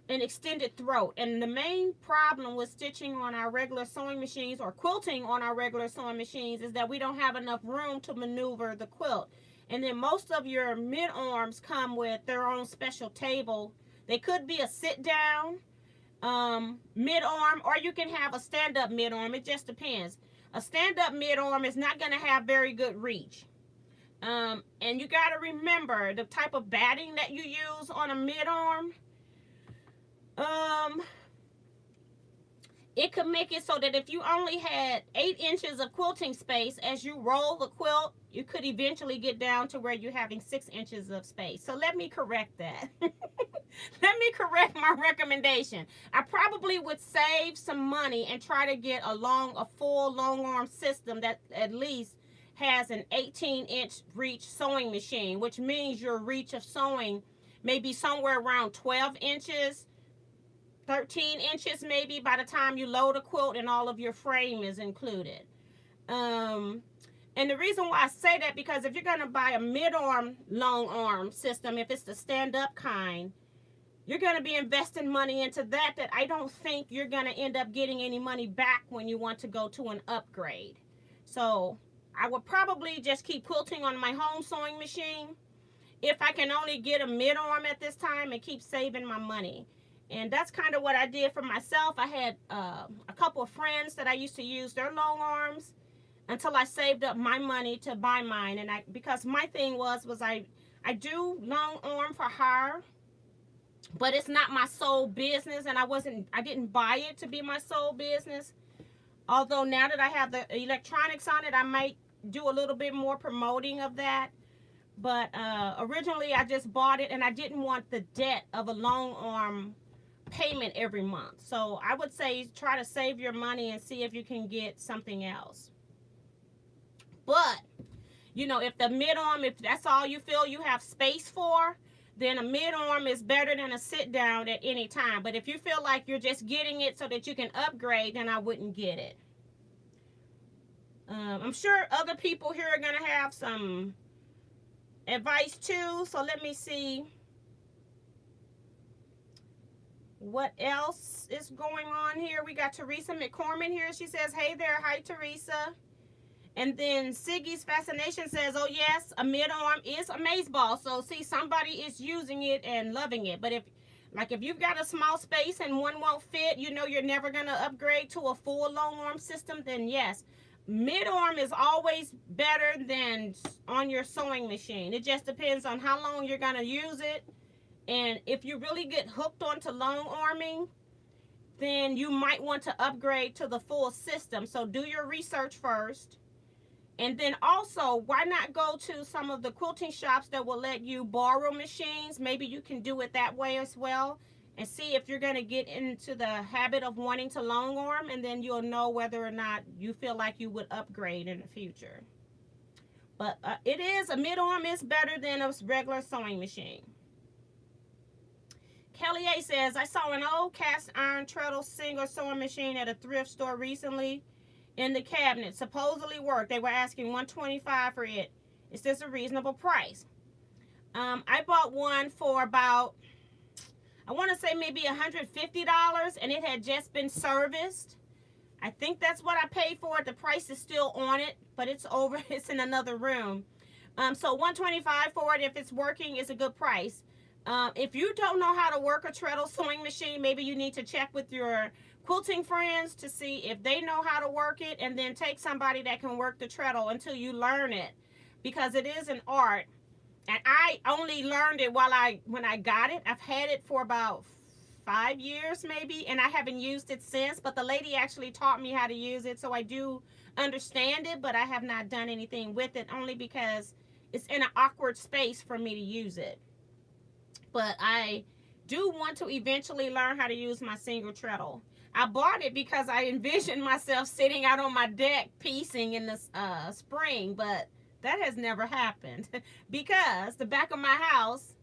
an extended throat. And the main problem with stitching on our regular sewing machines or quilting on our regular sewing machines is that we don't have enough room to maneuver the quilt. And then most of your mid-arms come with their own special table. They could be a sit-down mid-arm, or you can have a stand-up mid-arm. It just depends. A stand-up mid-arm is not going to have very good reach. And you got to remember the type of batting that you use on a mid-arm. It could make it so that if you only had 8 inches of quilting space, as you roll the quilt, you could eventually get down to where you're having 6 inches of space. So let me correct that. Let me correct my recommendation. I probably would save some money and try to get a full long arm system that at least has an 18-inch reach sewing machine, which means your reach of sewing may be somewhere around 12 inches, 13 inches maybe by the time you load a quilt and all of your frame is included. And the reason why I say that, because if you're going to buy a mid-arm long arm system, if it's the stand-up kind, you're going to be investing money into that I don't think you're going to end up getting any money back when you want to go to an upgrade. So I would probably just keep quilting on my home sewing machine if I can only get a mid-arm at this time and keep saving my money. And that's kind of what I did for myself. I had a couple of friends that I used to use their long arms until I saved up my money to buy mine. And because my thing was I do long arm for hire, but it's not my sole business, and I didn't buy it to be my sole business. Although now that I have the electronics on it, I might do a little bit more promoting of that. But originally I just bought it, and I didn't want the debt of a long arm payment every month. So I would say try to save your money and see if you can get something else. But you know, if the mid-arm, if that's all you feel you have space for, then a mid-arm is better than a sit-down at any time. But if you feel like you're just getting it so that you can upgrade, then I wouldn't get it. I'm sure other people here are going to have some advice too. So let me see what else is going on here. We got Teresa McCormick here. She says, hey there. Hi, Teresa. And then Siggy's Fascination says, oh yes, a mid-arm is amazeball. So see, somebody is using it and loving it. But if you've got a small space and one won't fit, you know you're never going to upgrade to a full long arm system, then yes, mid-arm is always better than on your sewing machine. It just depends on how long you're going to use it. And if you really get hooked onto long arming, then you might want to upgrade to the full system. So do your research first. And then also, why not go to some of the quilting shops that will let you borrow machines? Maybe you can do it that way as well, and see if you're going to get into the habit of wanting to long arm, and then you'll know whether or not you feel like you would upgrade in the future. But a mid-arm is better than a regular sewing machine. Kelly A says, I saw an old cast iron treadle Singer sewing machine at a thrift store recently. In the cabinet, supposedly worked. They were asking $125 for it. Is this a reasonable price? I bought one for about, I want to say maybe $150, and it had just been serviced. I think that's what I paid for it. The price is still on it, but it's over. It's in another room. So $125 for it, if it's working, is a good price. If you don't know how to work a treadle sewing machine, maybe you need to check with your quilting friends to see if they know how to work it, and then take somebody that can work the treadle until you learn it, because it is an art. And I only learned it when I got it. I've had it for about 5 years maybe, and I haven't used it since, but the lady actually taught me how to use it, so I do understand it, but I have not done anything with it, only because it's in an awkward space for me to use it. But I do want to eventually learn how to use my single treadle. I bought it because I envisioned myself sitting out on my deck piecing in the spring, but that has never happened because the back of my house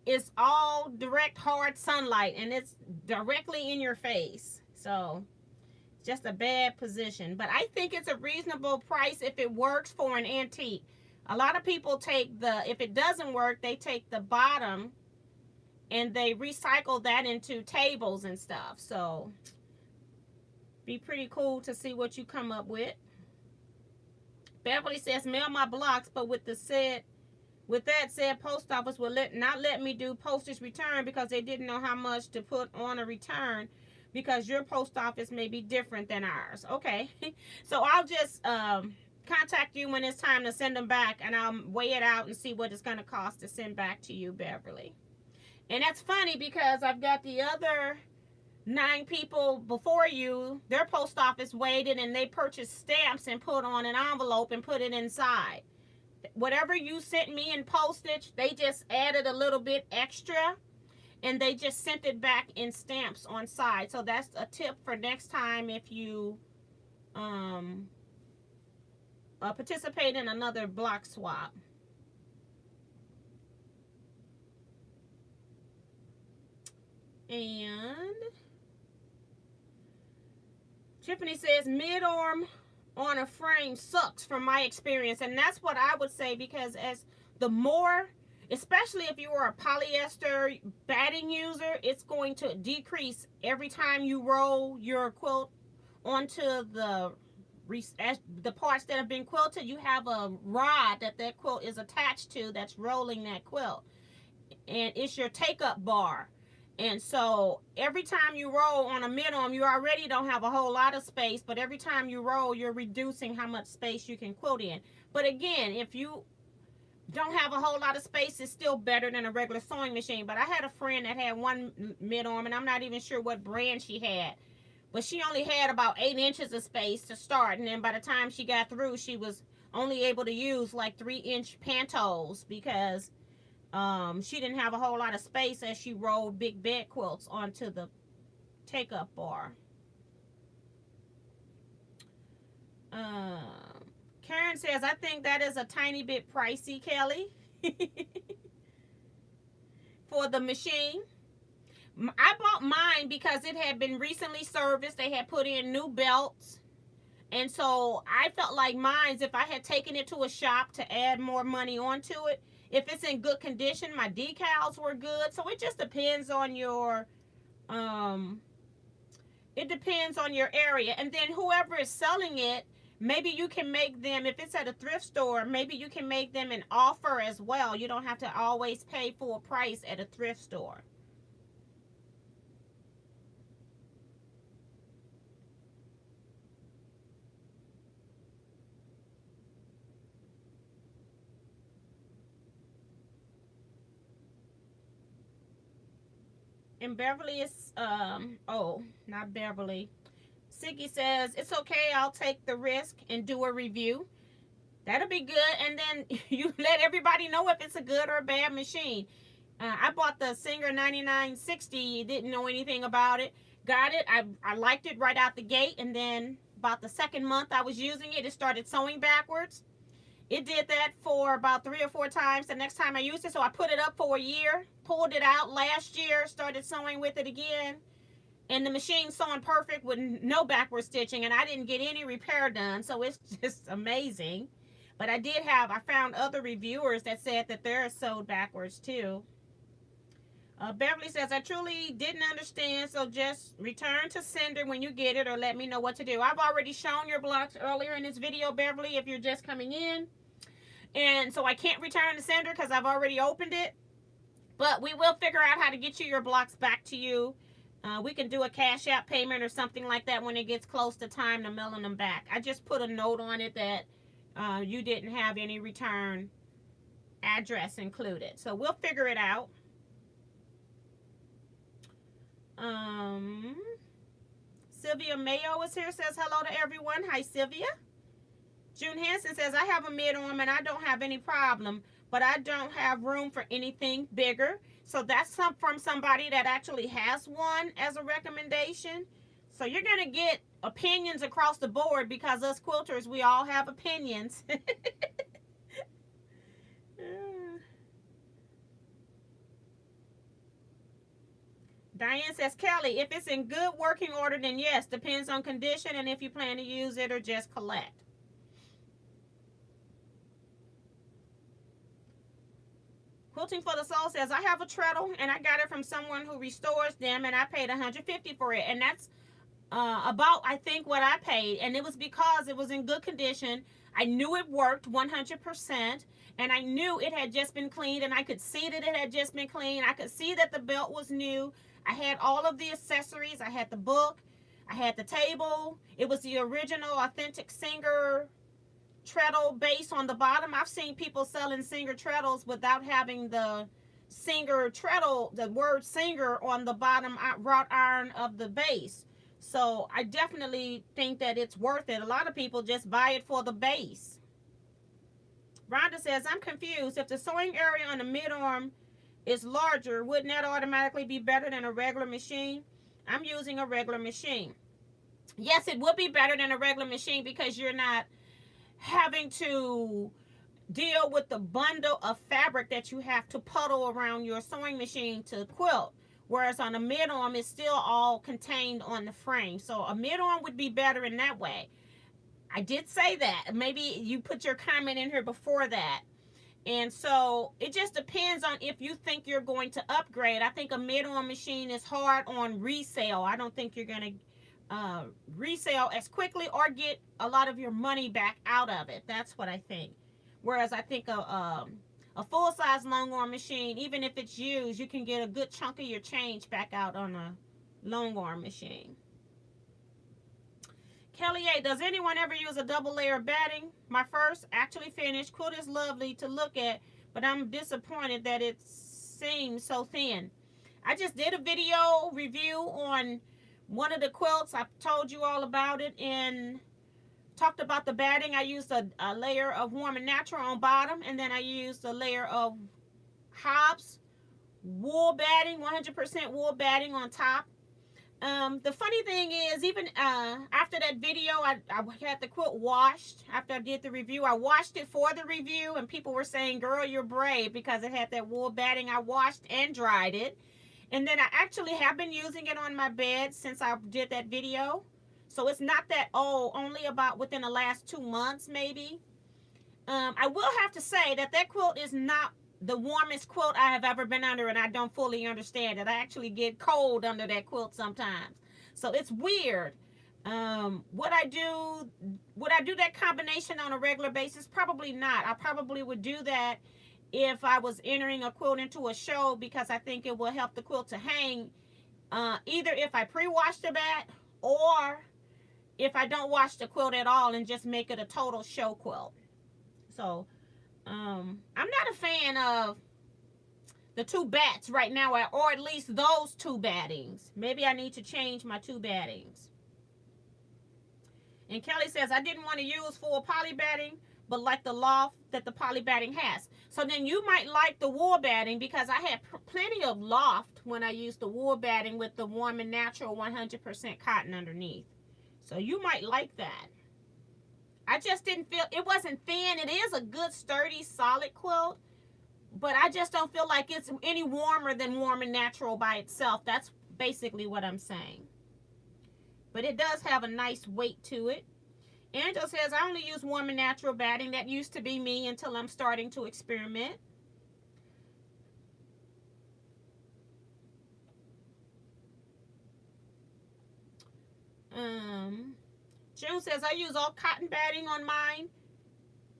is all direct hard sunlight and it's directly in your face. So just a bad position. But I think it's a reasonable price if it works for an antique. A lot of people take if it doesn't work, they take the bottom and they recycle that into tables and stuff. So be pretty cool to see what you come up with. Beverly says, mail my blocks, but with that said, post office will not let me do postage return because they didn't know how much to put on a return, because your post office may be different than ours. Okay. So I'll just contact you when it's time to send them back, and I'll weigh it out and see what it's going to cost to send back to you, Beverly. And that's funny because I've got the other 9 people before you, their post office waited and they purchased stamps and put on an envelope and put it inside. Whatever you sent me in postage, they just added a little bit extra and they just sent it back in stamps on side. So that's a tip for next time if you participate in another block swap. And Tiffany says mid-arm on a frame sucks from my experience. And that's what I would say, because as the more, especially if you are a polyester batting user, it's going to decrease every time you roll your quilt onto the parts that have been quilted. You have a rod that quilt is attached to that's rolling that quilt, and it's your take-up bar. And so every time you roll on a mid-arm, you already don't have a whole lot of space, but every time you roll, you're reducing how much space you can quilt in. But again, if you don't have a whole lot of space, it's still better than a regular sewing machine. But I had a friend that had one mid-arm, and I'm not even sure what brand she had, but she only had about 8 inches of space to start. And then by the time she got through, she was only able to use like 3-inch pantos because she didn't have a whole lot of space as she rolled big bed quilts onto the take-up bar. Karen says, I think that is a tiny bit pricey, Kelly, for the machine. I bought mine because it had been recently serviced. They had put in new belts. And so I felt like mine's, if I had taken it to a shop to add more money onto it, if it's in good condition, my decals were good. So it just depends on your, area. And then whoever is selling it, maybe you can make them, if it's at a thrift store, maybe you can make them an offer as well. You don't have to always pay full price at a thrift store. And Beverly is, not Beverly. Siggy says, it's okay, I'll take the risk and do a review. That'll be good. And then you let everybody know if it's a good or a bad machine. I bought the Singer 9960, didn't know anything about it. Got it, I liked it right out the gate. And then about the second month I was using it, it started sewing backwards. It did that for about 3 or 4 times the next time I used it. So I put it up for a year, pulled it out last year, started sewing with it again. And the machine's sewing perfect with no backward stitching. And I didn't get any repair done. So it's just amazing. But I found other reviewers that said that they're sewed backwards too. Beverly says, I truly didn't understand. So just return to sender when you get it or let me know what to do. I've already shown your blocks earlier in this video, Beverly, if you're just coming in. And so I can't return the sender because I've already opened it. But we will figure out how to get you your blocks back to you. We can do a Cash App payment or something like that when it gets close to time to mailing them back. I just put a note on it that you didn't have any return address included. So we'll figure it out. Sylvia Mayo is here, says hello to everyone. Hi, Sylvia. June Hansen says, I have a mid-arm and I don't have any problem, but I don't have room for anything bigger. So that's from somebody that actually has one as a recommendation. So you're going to get opinions across the board because us quilters, we all have opinions. Diane says, Kelly, if it's in good working order, then yes, depends on condition and if you plan to use it or just collect. Quilting for the Soul says, I have a treadle and I got it from someone who restores them and I paid $150 for it. And that's about, I think, what I paid. And it was because it was in good condition. I knew it worked 100%. And I knew it had just been cleaned and I could see that it had just been cleaned. I could see that the belt was new. I had all of the accessories. I had the book. I had the table. It was the original authentic Singer treadle base on the bottom. I've seen people selling Singer treadles without having the Singer treadle, the word Singer on the bottom wrought iron of the base. So I definitely think that it's worth it. A lot of people just buy it for the base. Rhonda says, I'm confused. If the sewing area on the mid-arm is larger, wouldn't that automatically be better than a regular machine? I'm using a regular machine. Yes, it would be better than a regular machine because you're not having to deal with the bundle of fabric that you have to puddle around your sewing machine to quilt. Whereas on a mid-arm, it's still all contained on the frame. So a mid-arm would be better in that way. I did say that. Maybe you put your comment in here before that. And so it just depends on if you think you're going to upgrade. I think a mid-arm machine is hard on resale. I don't think you're going to resale as quickly or get a lot of your money back out of it. That's what I think. Whereas I think a full-size long arm machine, even if it's used, you can get a good chunk of your change back out on a long arm machine. Kelly A, does anyone ever use a double layer batting? My first actually finished quilt is lovely to look at, but I'm disappointed that it seems so thin. I just did a video review on one of the quilts. I told you all about it and talked about the batting. I used a layer of Warm and Natural on bottom, and then I used a layer of Hobbs wool batting, 100% wool batting on top. The funny thing is, even after that video, I had the quilt washed. After I did the review, I washed it for the review, and people were saying, girl, you're brave, because it had that wool batting. I washed and dried it. And then I actually have been using it on my bed since I did that video. So it's not that old, only about within the last 2 months, maybe. I will have to say that that quilt is not the warmest quilt I have ever been under, and I don't fully understand it. I actually get cold under that quilt sometimes. So it's weird. Would I do that combination on a regular basis? Probably not. I probably would do that if I was entering a quilt into a show, because I think it will help the quilt to hang, either if I pre-wash the bat or if I don't wash the quilt at all and just make it a total show quilt. So I'm not a fan of the 2 bats right now, or at least those 2 battings. Maybe I need to change my 2 battings. And Kelly says, I didn't want to use full poly batting, but like the loft that the poly batting has. So then you might like the wool batting, because I had plenty of loft when I used the wool batting with the Warm and Natural 100% cotton underneath. So you might like that. I just didn't feel, it wasn't thin. It is a good, sturdy, solid quilt, but I just don't feel like it's any warmer than Warm and Natural by itself. That's basically what I'm saying. But it does have a nice weight to it. Angel says, I only use Warm and Natural batting. That used to be me until I'm starting to experiment. June says, I use all cotton batting on mine.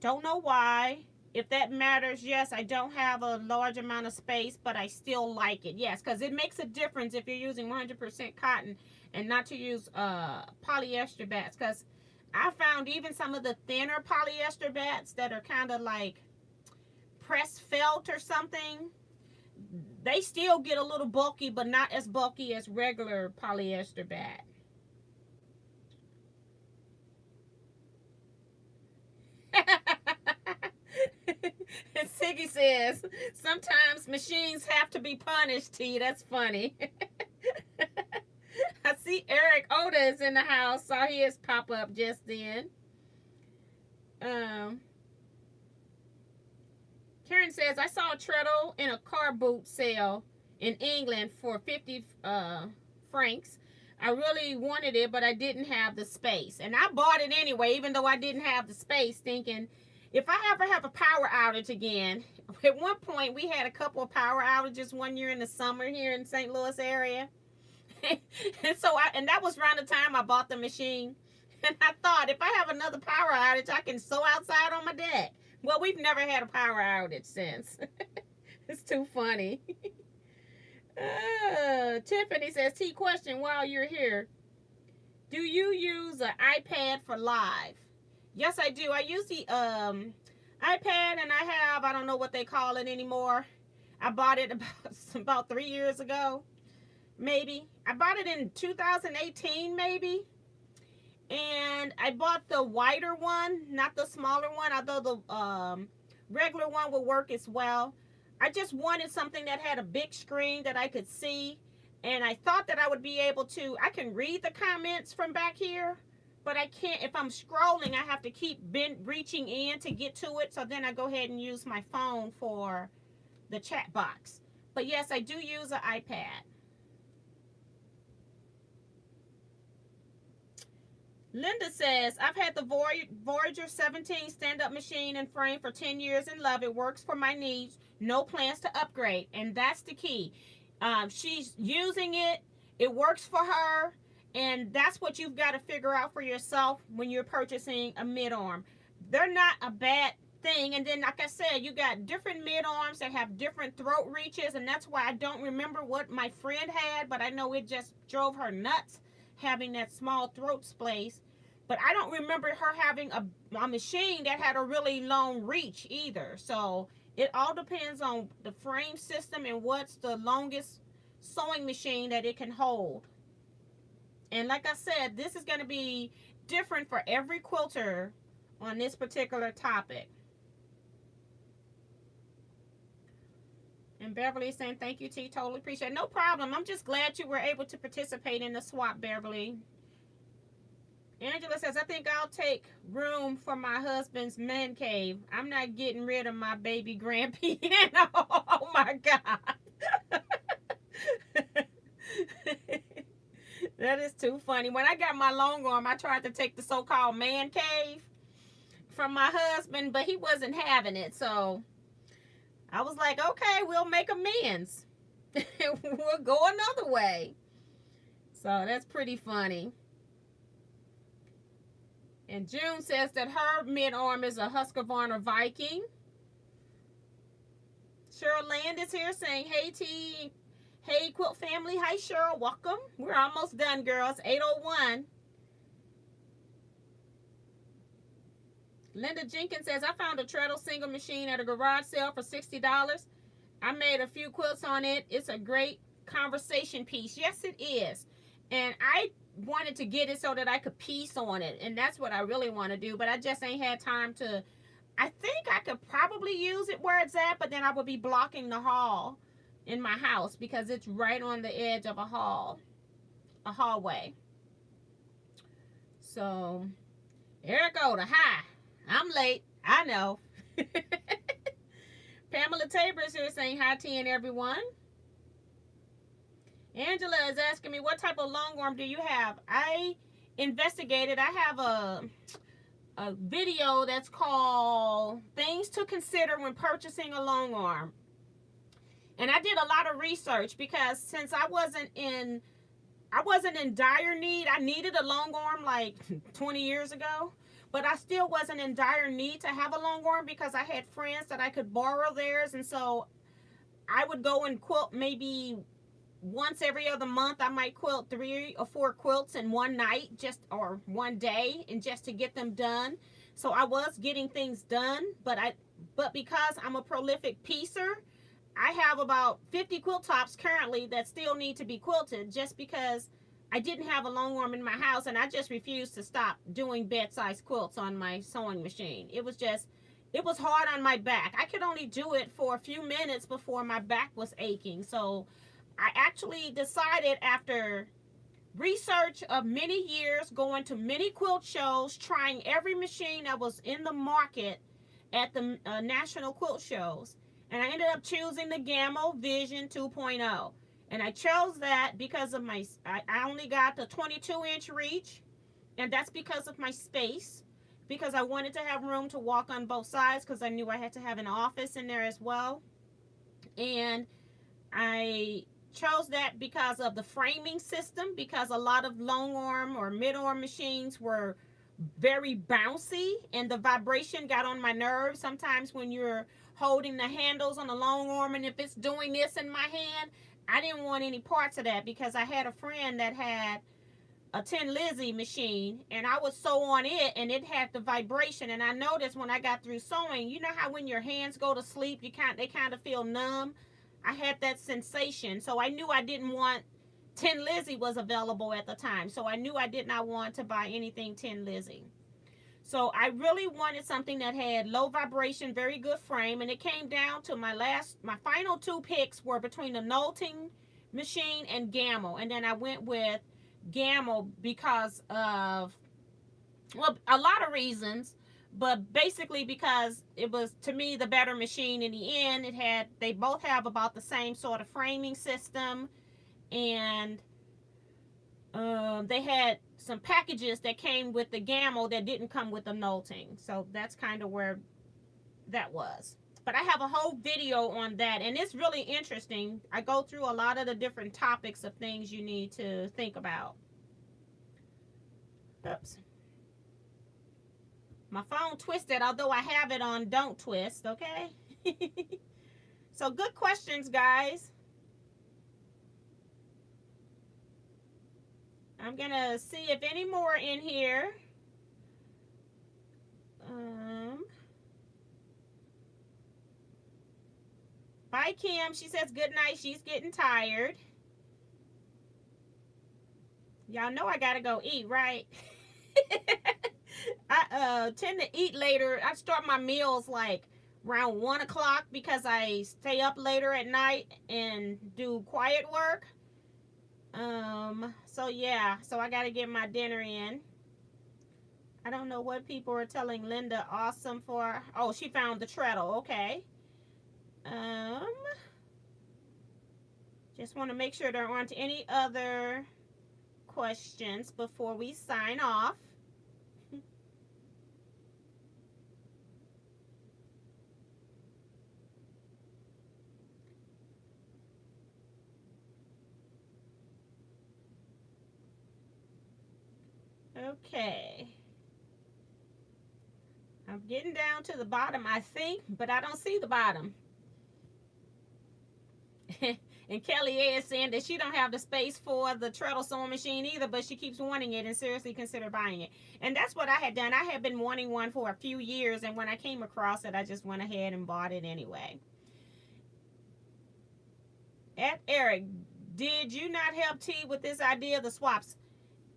Don't know why. If that matters, yes, I don't have a large amount of space, but I still like it. Yes, because it makes a difference if you're using 100% cotton and not to use polyester bats. Because I found even some of the thinner polyester bats that are kind of like pressed felt or something, they still get a little bulky, but not as bulky as regular polyester bat. And Siggy says, sometimes machines have to be punished, T. That's funny. I see Eric Oda is in the house. Saw his pop up just then. Karen says, I saw a treadle in a car boot sale in England for 50 francs. I really wanted it, but I didn't have the space. And I bought it anyway, even though I didn't have the space, thinking, if I ever have a power outage again, at one point we had a couple of power outages one year in the summer here in St. Louis area. and that was around the time I bought the machine. And I thought, if I have another power outage, I can sew outside on my deck. Well, we've never had a power outage since. It's too funny. Tiffany says, T, question while you're here. Do you use an iPad for live? Yes, I do. I use the iPad, and I don't know what they call it anymore. I bought it about 3 years ago, maybe. I bought it in 2018, maybe. And I bought the wider one, not the smaller one, although the regular one will work as well. I just wanted something that had a big screen that I could see. And I thought that I would be able to, I can read the comments from back here, but I can't, if I'm scrolling, I have to keep reaching in to get to it. So then I go ahead and use my phone for the chat box. But yes, I do use an iPad. Linda says, I've had the Voyager 17 stand-up machine and frame for 10 years and love it. Works for my needs. No plans to upgrade. And that's the key. She's using it. It works for her. And that's what you've got to figure out for yourself when you're purchasing a mid-arm. They're not a bad thing. And then, like I said, you got different mid-arms that have different throat reaches. And that's why I don't remember what my friend had. But I know it just drove her nuts, having that small throat space. But I don't remember her having a machine that had a really long reach either. So it all depends on the frame system and what's the longest sewing machine that it can hold. And like I said, this is going to be different for every quilter on this particular topic. And Beverly is saying, thank you, T. Totally appreciate it. No problem. I'm just glad you were able to participate in the swap, Beverly. Angela says, I think I'll take room for my husband's man cave. I'm not getting rid of my baby grand piano. Oh, my God. That is too funny. When I got my long arm, I tried to take the so-called man cave from my husband, but he wasn't having it. So I was like, okay, we'll make amends. We'll go another way. So that's pretty funny. And June says that her mid-arm is a Husqvarna Viking. Cheryl Land is here saying, hey, T. Hey, Quilt family. Hi, Cheryl. Welcome. We're almost done, girls. 8:01. Linda Jenkins says, I found a treadle single machine at a garage sale for $60. I made a few quilts on it. It's a great conversation piece. Yes, it is. And I wanted to get it so that I could piece on it. And that's what I really want to do. But I just ain't had time to. I think I could probably use it where it's at. But then I would be blocking the hall in my house because it's right on the edge of a hallway. So, Eric Oda, hi. I'm late. I know. Pamela Tabor is here saying hi, T, and everyone. Angela is asking me, what type of long arm do you have? I investigated. I have a video that's called Things to Consider When Purchasing a Long Arm. And I did a lot of research because since I wasn't in dire need. I needed a long arm like 20 years ago. but I still wasn't in dire need to have a long arm because I had friends that I could borrow theirs. And so I would go and quilt maybe once every other month. I might quilt 3 or 4 quilts in one night, or one day, and just to get them done. So I was getting things done, but because I'm a prolific piecer, I have about 50 quilt tops currently that still need to be quilted, just because I didn't have a long arm in my house, and I just refused to stop doing bed-size quilts on my sewing machine. It was hard on my back. I could only do it for a few minutes before my back was aching. So I actually decided, after research of many years, going to many quilt shows, trying every machine that was in the market at the national quilt shows, and I ended up choosing the Gammo Vision 2.0. And I chose that because of I only got the 22-inch reach, and that's because of my space, because I wanted to have room to walk on both sides, because I knew I had to have an office in there as well. And I chose that because of the framing system, because a lot of long arm or mid arm machines were very bouncy, and the vibration got on my nerves sometimes when you're holding the handles on the long arm, and if it's doing this in my hand, I didn't want any parts of that, because I had a friend that had a Tin Lizzy machine, and I would sew on it, and it had the vibration. And I noticed when I got through sewing, you know how when your hands go to sleep, they kind of feel numb. I had that sensation, so I knew I didn't want. Tin Lizzy was available at the time, so I knew I did not want to buy anything Tin Lizzy. So I really wanted something that had low vibration, very good frame, and it came down to my final 2 picks were between the Quilting machine and Gammo, and then I went with Gammo because of, well, a lot of reasons, but basically because it was, to me, the better machine in the end. They both have about the same sort of framing system, and they had some packages that came with the Gammo that didn't come with the Quilting. So that's kind of where that was. But I have a whole video on that, and it's really interesting. I go through a lot of the different topics of things you need to think about. Oops. My phone twisted, although I have it on don't twist, okay? So good questions, guys. I'm gonna see if any more in here. Bye, Kim. She says good night. She's getting tired. Y'all know I gotta go eat, right? I tend to eat later. I start my meals like around 1 o'clock because I stay up later at night and do quiet work. So yeah, so I gotta get my dinner in. I don't know what people are telling Linda awesome for. Oh, she found the treadle. Okay. Just want to make sure there aren't any other questions before we sign off. Okay. I'm getting down to the bottom, I think, but I don't see the bottom. And Kelly A is saying that she don't have the space for the treadle sewing machine either, but she keeps wanting it and seriously consider buying it. And that's what I had done. I had been wanting one for a few years, and when I came across it, I just went ahead and bought it anyway. At Eric, did you not help T with this idea of the swaps?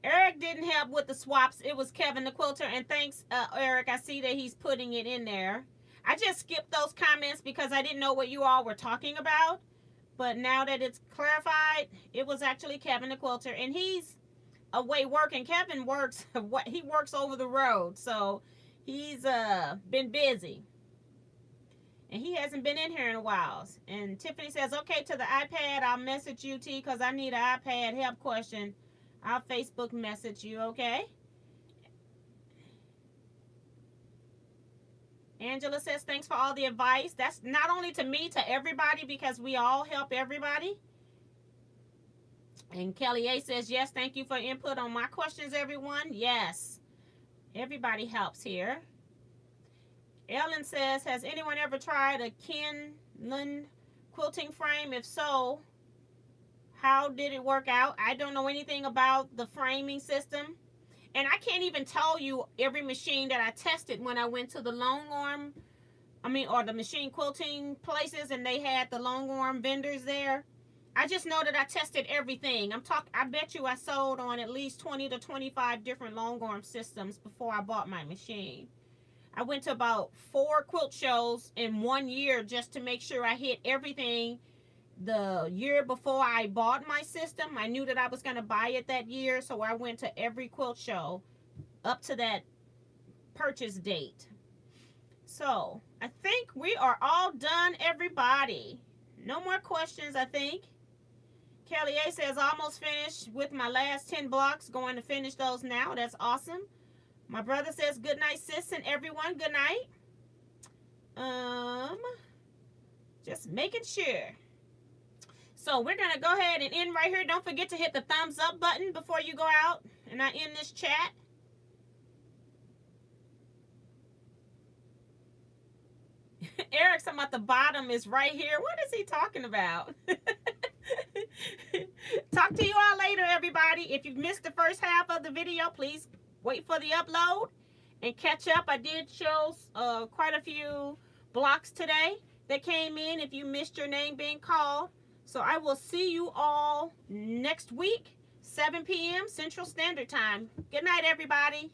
Eric didn't help with the swaps. It was Kevin the quilter. And thanks, Eric. I see that he's putting it in there. I just skipped those comments because I didn't know what you all were talking about. But now that it's clarified, it was actually Kevin the quilter. And he's away working. Kevin works, he works over the road. So he's been busy. And he hasn't been in here in a while. And Tiffany says, okay, to the iPad, I'll message you, T, because I need an iPad help question. I'll Facebook message you, okay? Angela says, thanks for all the advice. That's not only to me, to everybody, because we all help everybody. And Kelly A says, yes, thank you for input on my questions, everyone. Yes. Everybody helps here. Ellen says, has anyone ever tried a Dunklin quilting frame? If so, how did it work out? I don't know anything about the framing system. And I can't even tell you every machine that I tested when I went to the long arm, or the machine quilting places, and they had the long arm vendors there. I just know that I tested everything. I bet you I sold on at least 20 to 25 different long arm systems before I bought my machine. I went to about 4 quilt shows in 1 year just to make sure I hit everything. The year before I bought my system, I knew that I was going to buy it that year, so I went to every quilt show up to that purchase date. So, I think we are all done, everybody. No more questions, I think. Kelly A says, almost finished with my last 10 blocks. Going to finish those now. That's awesome. My brother says, good night, sis, and everyone. Good night. Just making sure. So we're going to go ahead and end right here. Don't forget to hit the thumbs up button before you go out. And I end this chat. Eric's talking about the bottom is right here. What is he talking about? Talk to you all later, everybody. If you've missed the first half of the video, please wait for the upload and catch up. I did show quite a few blocks today that came in if you missed your name being called. So I will see you all next week, 7 p.m. Central Standard Time. Good night, everybody.